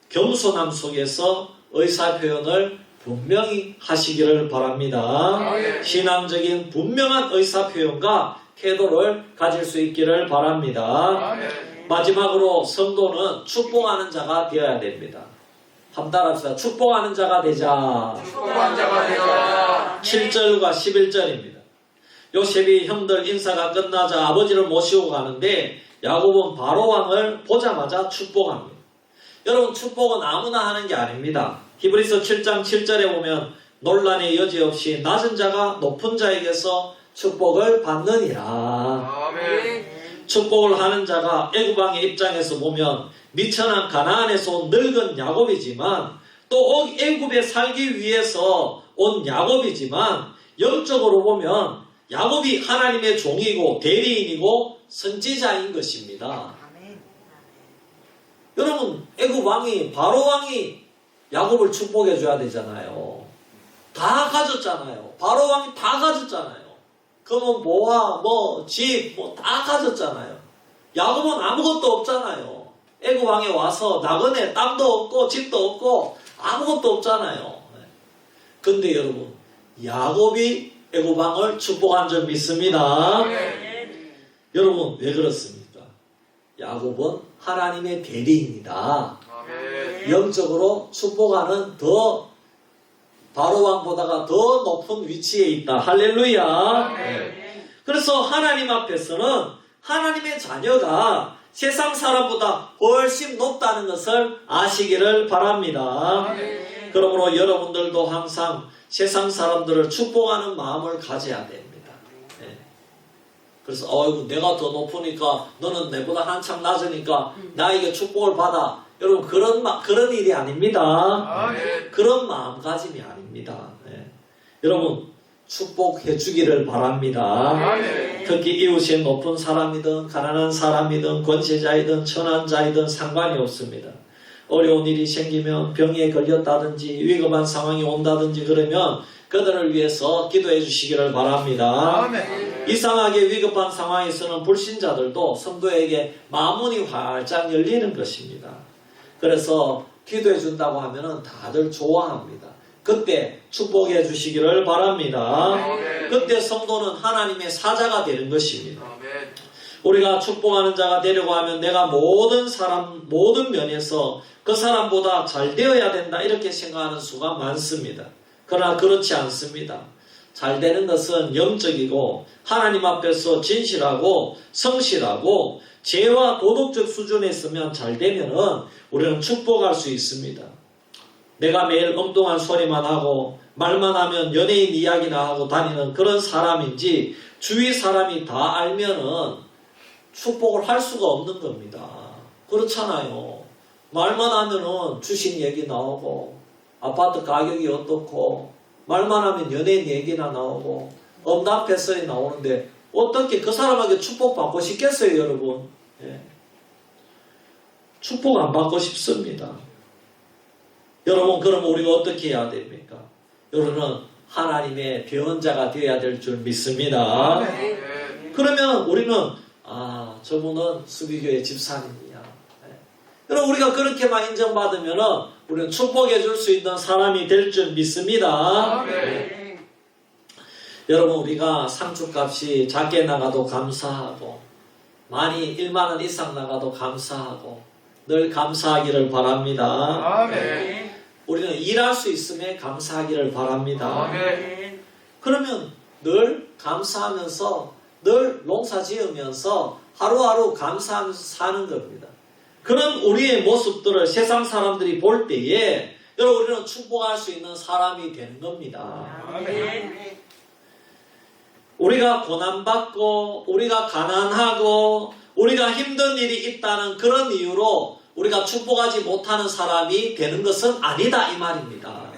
겸손함 속에서 의사표현을 분명히 하시기를 바랍니다. 아멘. 신앙적인 분명한 의사표현과 태도를 가질 수 있기를 바랍니다. 아멘. 마지막으로 성도는 축복하는 자가 되어야 됩니다. 한번 따라합시다. 축복하는 자가 되자. 축복한 자가 되자. 7절과 11절입니다. 요셉이 형들 인사가 끝나자 아버지를 모시고 가는데 야곱은 바로 왕을 보자마자 축복합니다. 여러분 축복은 아무나 하는 게 아닙니다. 히브리서 7장 7절에 보면 논란의 여지 없이 낮은 자가 높은 자에게서 축복을 받느니라. 아멘. 축복을 하는 자가 애굽왕의 입장에서 보면 미천한 가나안에서 온 늙은 야곱이지만 또 애굽에 살기 위해서 온 야곱이지만 영적으로 보면 야곱이 하나님의 종이고 대리인이고 선지자인 것입니다. 여러분 애굽 왕이 바로 왕이 야곱을 축복해 줘야 되잖아요. 다 가졌잖아요. 바로 왕이 다 가졌잖아요. 금은 보화, 집, 다 가졌잖아요. 야곱은 아무것도 없잖아요. 애굽 왕에 와서 나그네 땅도 없고 집도 없고 아무것도 없잖아요. 근데 여러분 야곱이 애굽 왕을 축복한 줄 믿습니다. 여러분 왜 그렇습니까? 야곱은 하나님의 대리인이다. 영적으로 축복하는 더 바로 왕보다가 더 높은 위치에 있다. 할렐루야. 그래서 하나님 앞에서는 하나님의 자녀가 세상 사람보다 훨씬 높다는 것을 아시기를 바랍니다. 그러므로 여러분들도 항상 세상 사람들을 축복하는 마음을 가져야 됩니다. 그래서 내가 더 높으니까 너는 내보다 한참 낮으니까 나에게 축복을 받아. 여러분 그런 일이 아닙니다. 그런 마음가짐이 아닙니다. 여러분 축복해 주기를 바랍니다. 특히 이웃이 높은 사람이든 가난한 사람이든 권세자이든 천한자이든 상관이 없습니다. 어려운 일이 생기면 병에 걸렸다든지 위급한 상황이 온다든지 그러면 그들을 위해서 기도해 주시기를 바랍니다. 이상하게 위급한 상황에서는 불신자들도 성도에게 마음문이 활짝 열리는 것입니다. 그래서 기도해 준다고 하면 다들 좋아합니다. 그때 축복해 주시기를 바랍니다. 그때 성도는 하나님의 사자가 되는 것입니다. 우리가 축복하는 자가 되려고 하면 내가 모든 면에서 그 사람보다 잘 되어야 된다 이렇게 생각하는 수가 많습니다. 그러나 그렇지 않습니다. 잘 되는 것은 영적이고 하나님 앞에서 진실하고 성실하고 죄와 도덕적 수준에 있으면 잘 되면은 우리는 축복할 수 있습니다. 내가 매일 엉뚱한 소리만 하고 말만 하면 연예인 이야기나 하고 다니는 그런 사람인지 주위 사람이 다 알면은 축복을 할 수가 없는 겁니다. 그렇잖아요. 말만 하면은 주식 얘기 나오고 아파트 가격이 어떻고 말만 하면 연예인 얘기나 나오고 엄답해설이 나오는데 어떻게 그 사람에게 축복받고 싶겠어요, 여러분? 축복 안 받고 싶습니다. 여러분, 그럼 우리가 어떻게 해야 됩니까? 여러분은 하나님의 배원자가 되어야 될 줄 믿습니다. 그러면 우리는 저분은 수비교회 집사님이야. 여러분, 우리가 그렇게만 인정받으면 우리는 축복해 줄 수 있는 사람이 될 줄 믿습니다. 여러분, 우리가 상축값이 작게 나가도 감사하고 많이 1만 원 이상 나가도 감사하고 늘 감사하기를 바랍니다. 우리는 일할 수 있음에 감사하기를 바랍니다. 그러면 늘 감사하면서 늘 농사 지으면서 하루하루 감사하면서 사는 겁니다. 그런 우리의 모습들을 세상 사람들이 볼 때에 여러분 우리는 축복할 수 있는 사람이 되는 겁니다. 우리가 고난받고 우리가 가난하고 우리가 힘든 일이 있다는 그런 이유로 우리가 축복하지 못하는 사람이 되는 것은 아니다 이 말입니다.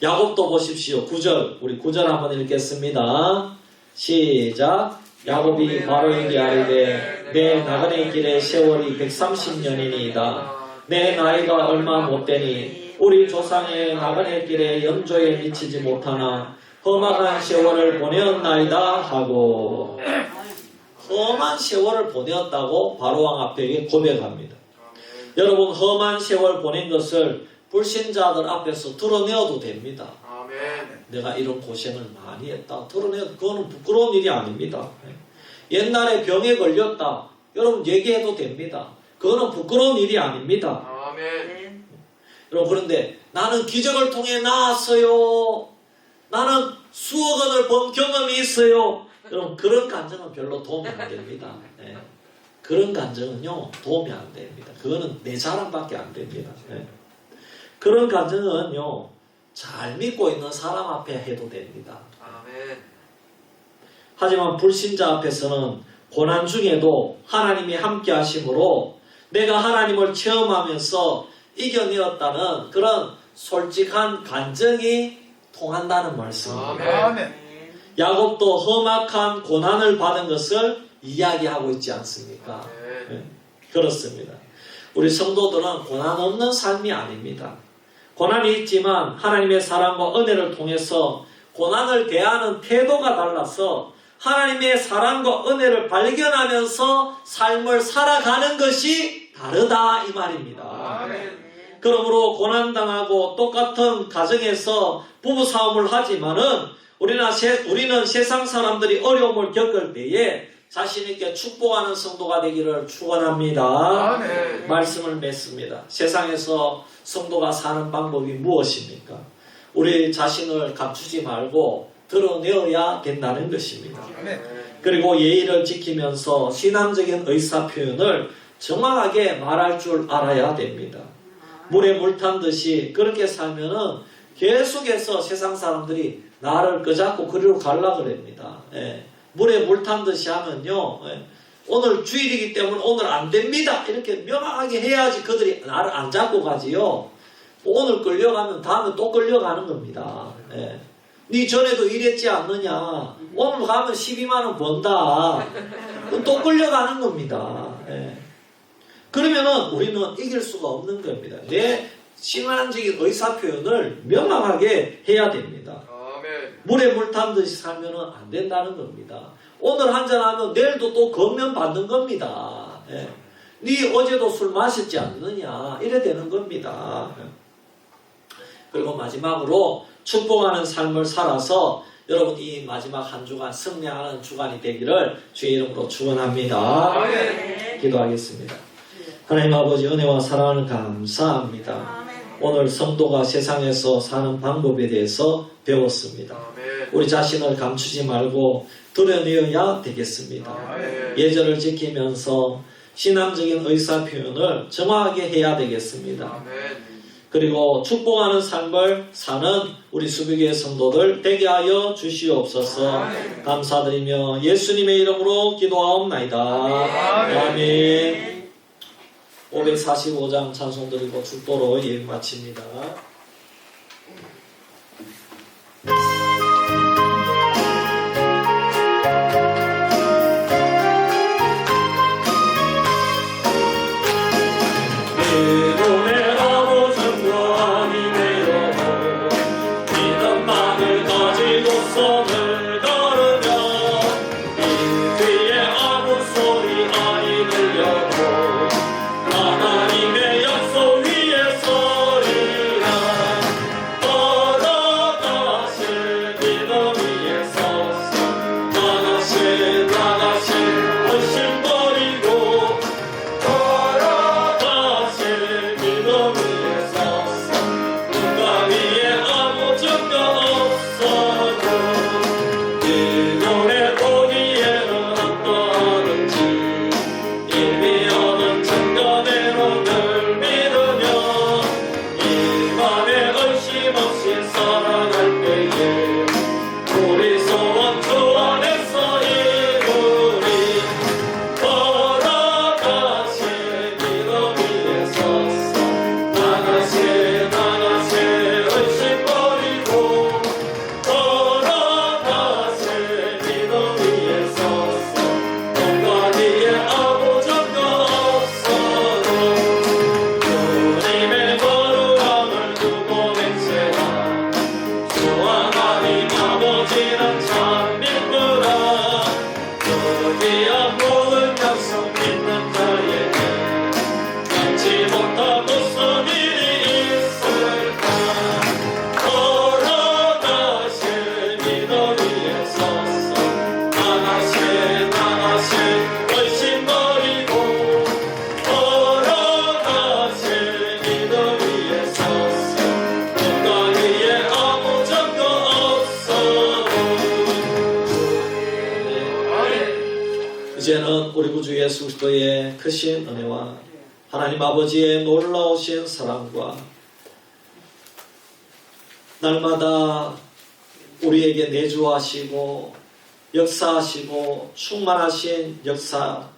야곱도 보십시오. 9절 우리 9절 한번 읽겠습니다. 시작. 야곱이 바로에게 아뢰되 내 나그네 길의 세월이 130년이니이다. 내 나이가 얼마 못되니 우리 조상의 나그네 길의 연조에 미치지 못하나 험악한 세월을 보내었나이다 하고 험한 세월을 보내었다고 바로왕 앞에 고백합니다. 여러분 험한 세월 보낸 것을 불신자들 앞에서 드러내어도 됩니다. 내가 이런 고생을 많이 했다. 드러내어도 그거는 부끄러운 일이 아닙니다. 옛날에 병에 걸렸다. 여러분 얘기해도 됩니다. 그거는 부끄러운 일이 아닙니다. 여러분 그런데 나는 기적을 통해 나았어요. 나는 수억 원을 번 경험이 있어요. 여러분 그런 간증은 별로 도움이 안 됩니다. 그런 간증은요 도움이 안 됩니다. 그거는 내 자랑밖에 안 됩니다. 예. 그런 간증은요 잘 믿고 있는 사람 앞에 해도 됩니다. 아멘. 하지만 불신자 앞에서는 고난 중에도 하나님이 함께 하심으로 내가 하나님을 체험하면서 이겨내었다는 그런 솔직한 간증이 통한다는 말씀입니다. 아멘. 야곱도 험악한 고난을 받은 것을 이야기하고 있지 않습니까? 네, 그렇습니다. 우리 성도들은 고난 없는 삶이 아닙니다. 고난이 있지만 하나님의 사랑과 은혜를 통해서 고난을 대하는 태도가 달라서 하나님의 사랑과 은혜를 발견하면서 삶을 살아가는 것이 다르다 이 말입니다. 아멘. 그러므로 고난당하고 똑같은 가정에서 부부싸움을 하지만은 우리는 세상 사람들이 어려움을 겪을 때에 자신있게 축복하는 성도가 되기를 축원합니다. 아멘. 말씀을 맺습니다. 세상에서 성도가 사는 방법이 무엇입니까? 우리 자신을 감추지 말고 드러내어야 된다는 것입니다. 그리고 예의를 지키면서 신앙적인 의사표현을 정확하게 말할 줄 알아야 됩니다. 물에 물 탄 듯이 그렇게 살면은 계속해서 세상 사람들이 나를 끄잡고 그리로 가려고 그럽니다. 예. 물에 물 탄 듯이 하면요. 예. 오늘 주일이기 때문에 오늘 안 됩니다. 이렇게 명확하게 해야지 그들이 나를 안 잡고 가지요. 오늘 끌려가면 다음에 또 끌려가는 겁니다. 예. 네 전에도 이랬지 않느냐. 오늘 가면 12만 원 번다. 또 끌려가는 겁니다. 예. 그러면은 우리는 이길 수가 없는 겁니다. 내 신앙적인 의사표현을 명확하게 해야 됩니다. 아멘. 물에 물 탄 듯이 살면은 안 된다는 겁니다. 오늘 한잔하면 내일도 또 건면 받는 겁니다. 예. 네 어제도 술 마셨지 않느냐 이래 되는 겁니다. 그리고 마지막으로 축복하는 삶을 살아서 여러분 이 마지막 한 주간 승리하는 주간이 되기를 주의 이름으로 축원합니다. 아멘. 기도하겠습니다. 하나님 아버지 은혜와 사랑을 감사합니다. 오늘 성도가 세상에서 사는 방법에 대해서 배웠습니다. 아멘. 우리 자신을 감추지 말고 드러내어야 되겠습니다. 아멘. 예절을 지키면서 신앙적인 의사표현을 정확하게 해야 되겠습니다. 아멘. 그리고 축복하는 삶을 사는 우리 수비교회 성도들 되게 하여 주시옵소서. 감사드리며 예수님의 이름으로 기도하옵나이다. 아멘. 545장 찬송 드리고 축도로 예배 마칩니다. 예수 그리스도의 크신 은혜와 하나님 아버지의 놀라우신 사랑과 날마다 우리에게 내주하시고 역사하시고 충만하신 역사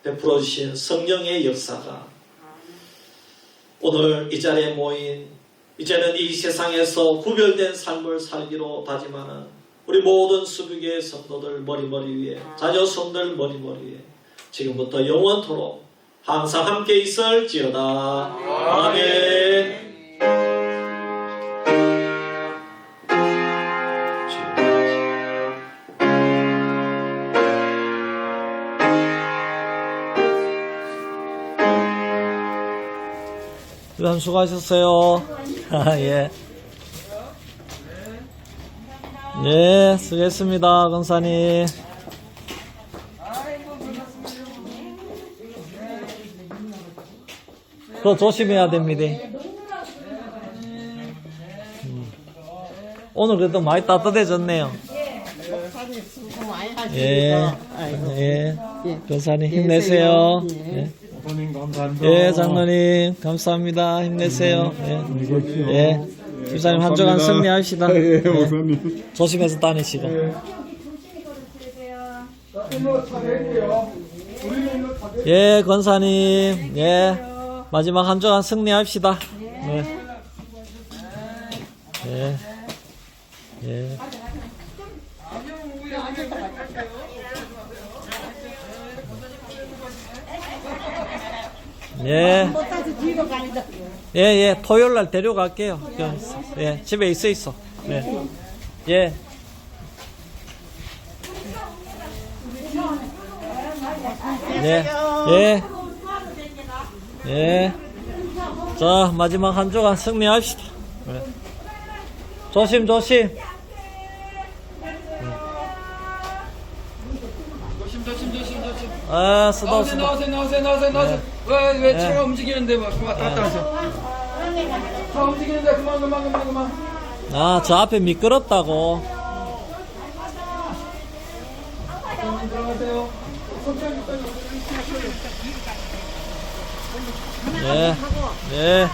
베풀어 주신 성령의 역사가 오늘 이 자리에 모인 이제는 이 세상에서 구별된 삶을 살기로 다짐하는 우리 모든 수비교의 성도들 머리머리 위에 자녀손들 머리머리 위에 지금부터 영원토록 항상 함께 있을지어다. 아멘. 참 수고하셨어요. 예. 예, 수고했습니다, 권사님. 더 조심해야 됩니다. 오늘 그래도 많이 따뜻해졌네요. 예, 예, 권사님 힘내세요. 예. 예, 장로님 감사합니다. 힘내세요. 예, 예. 집사님 한 주간 승리합시다. 예, 목사님. 조심해서 다니시고. 예, 권사님. 예, 마지막 한 주간 승리합시다. 예, 예, 예. 예. 예, 예. 토요일 날 데려갈게요. 예, 집에 있어. 예. 예. 예. 예. 예. 자, 마지막 한 주간 승리합시다. 예. 조심. 조심. 아, 쓰다. 나오세요. 왜 차가 움직이는데 뭐 그만 갔다 오세요. 차 움직이는데 그만. 아, 저 앞에 미끄럽다고. 들어가세요. 예. 예.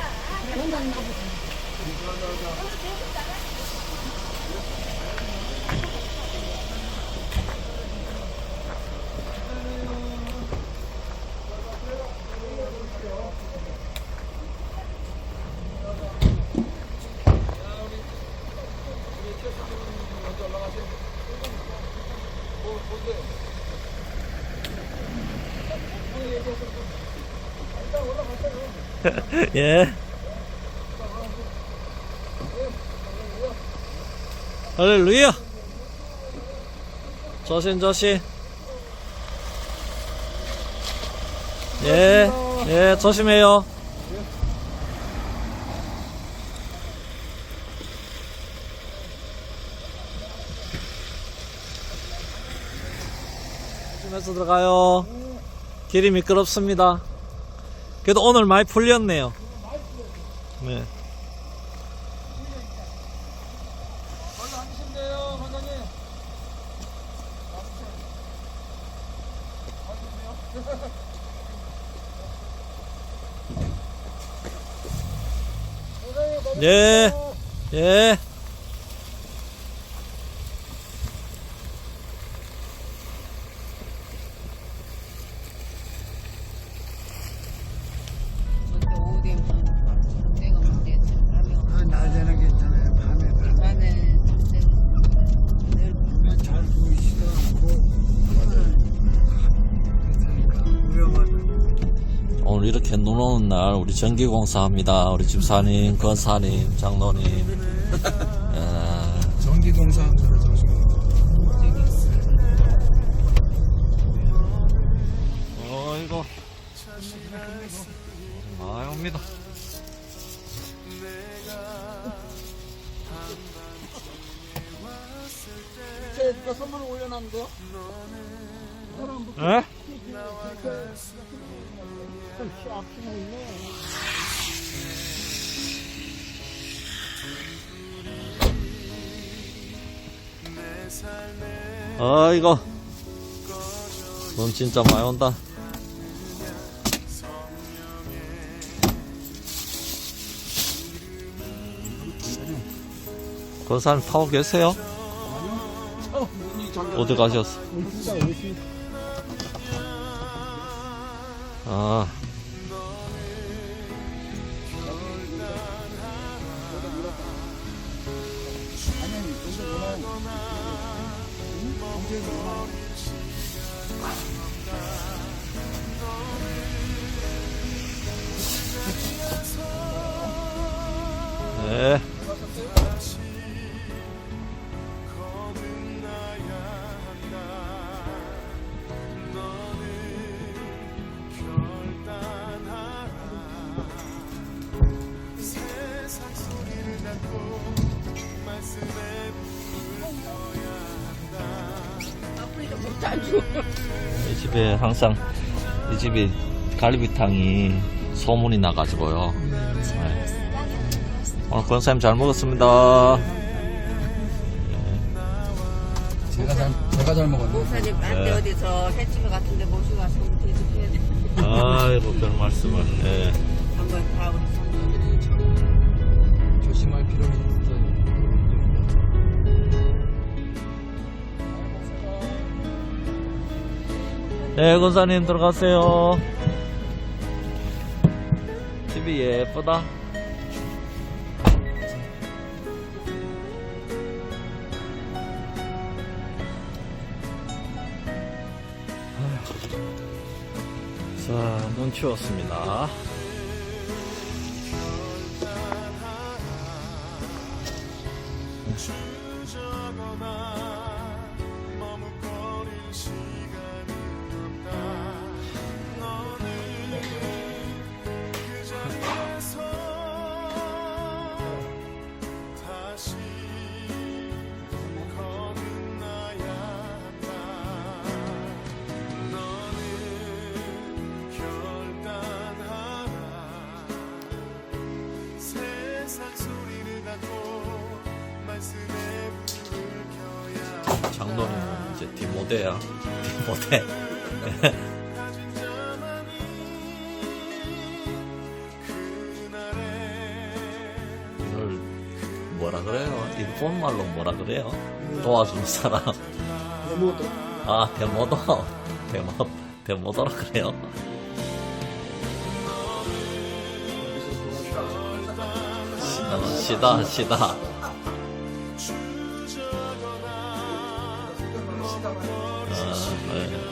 예. 할렐루야. 조심. 예, 예, 조심해요. 조심해서 들어가요. 길이 미끄럽습니다. 그래도 오늘 많이 풀렸네요. 네. 예, 예. 낮에는 괜찮아요. 밤에는 잘 보이지도 않고 그러니까 위험하다. 오늘 이렇게 눈 오는 날 우리 전기공사합니다. 우리 집사님, 권사님, 장로님. 전기공사하는 소리 조심해. 이거 많이 옵니다. 저 선물 올려놓은 거? 에? 이거 눈 진짜 많이 온다. 권사님 타고 계세요? 문이 잠겨. 어디 가셨어? 진짜 오십니다. 아, 네. 이 집에 항상 이 집이 갈비탕이 소문이 나가지고요. 네. 오늘 권사님 잘 먹었습니다. 제가 잘 먹었네. 목사님 네. 안돼 어디서 해치마 같은데 모시고 와서 대접해야 돼. 아이고, 별 말씀을. 네. 한번 다 우리 성도들이 좀 조심할 필요는 있어요. 네, 권사님 들어가세요. 집이 예쁘다. 자, 눈 치웠습니다. 장로는 이제 디모데야. 디모데. 이걸 뭐라 그래요? 일본 말로 뭐라 그래요? 도와주는 사람. 데모도. 아, 데모도. 데모도라 그래요? 시다.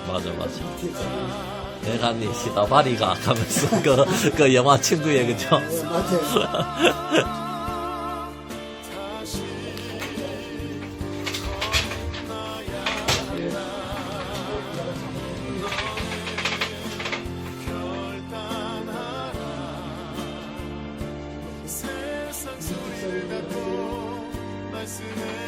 맞아. 내가 네 시다바리가 가면서 그 영화 친구의 그죠? 맞아요. 말씀에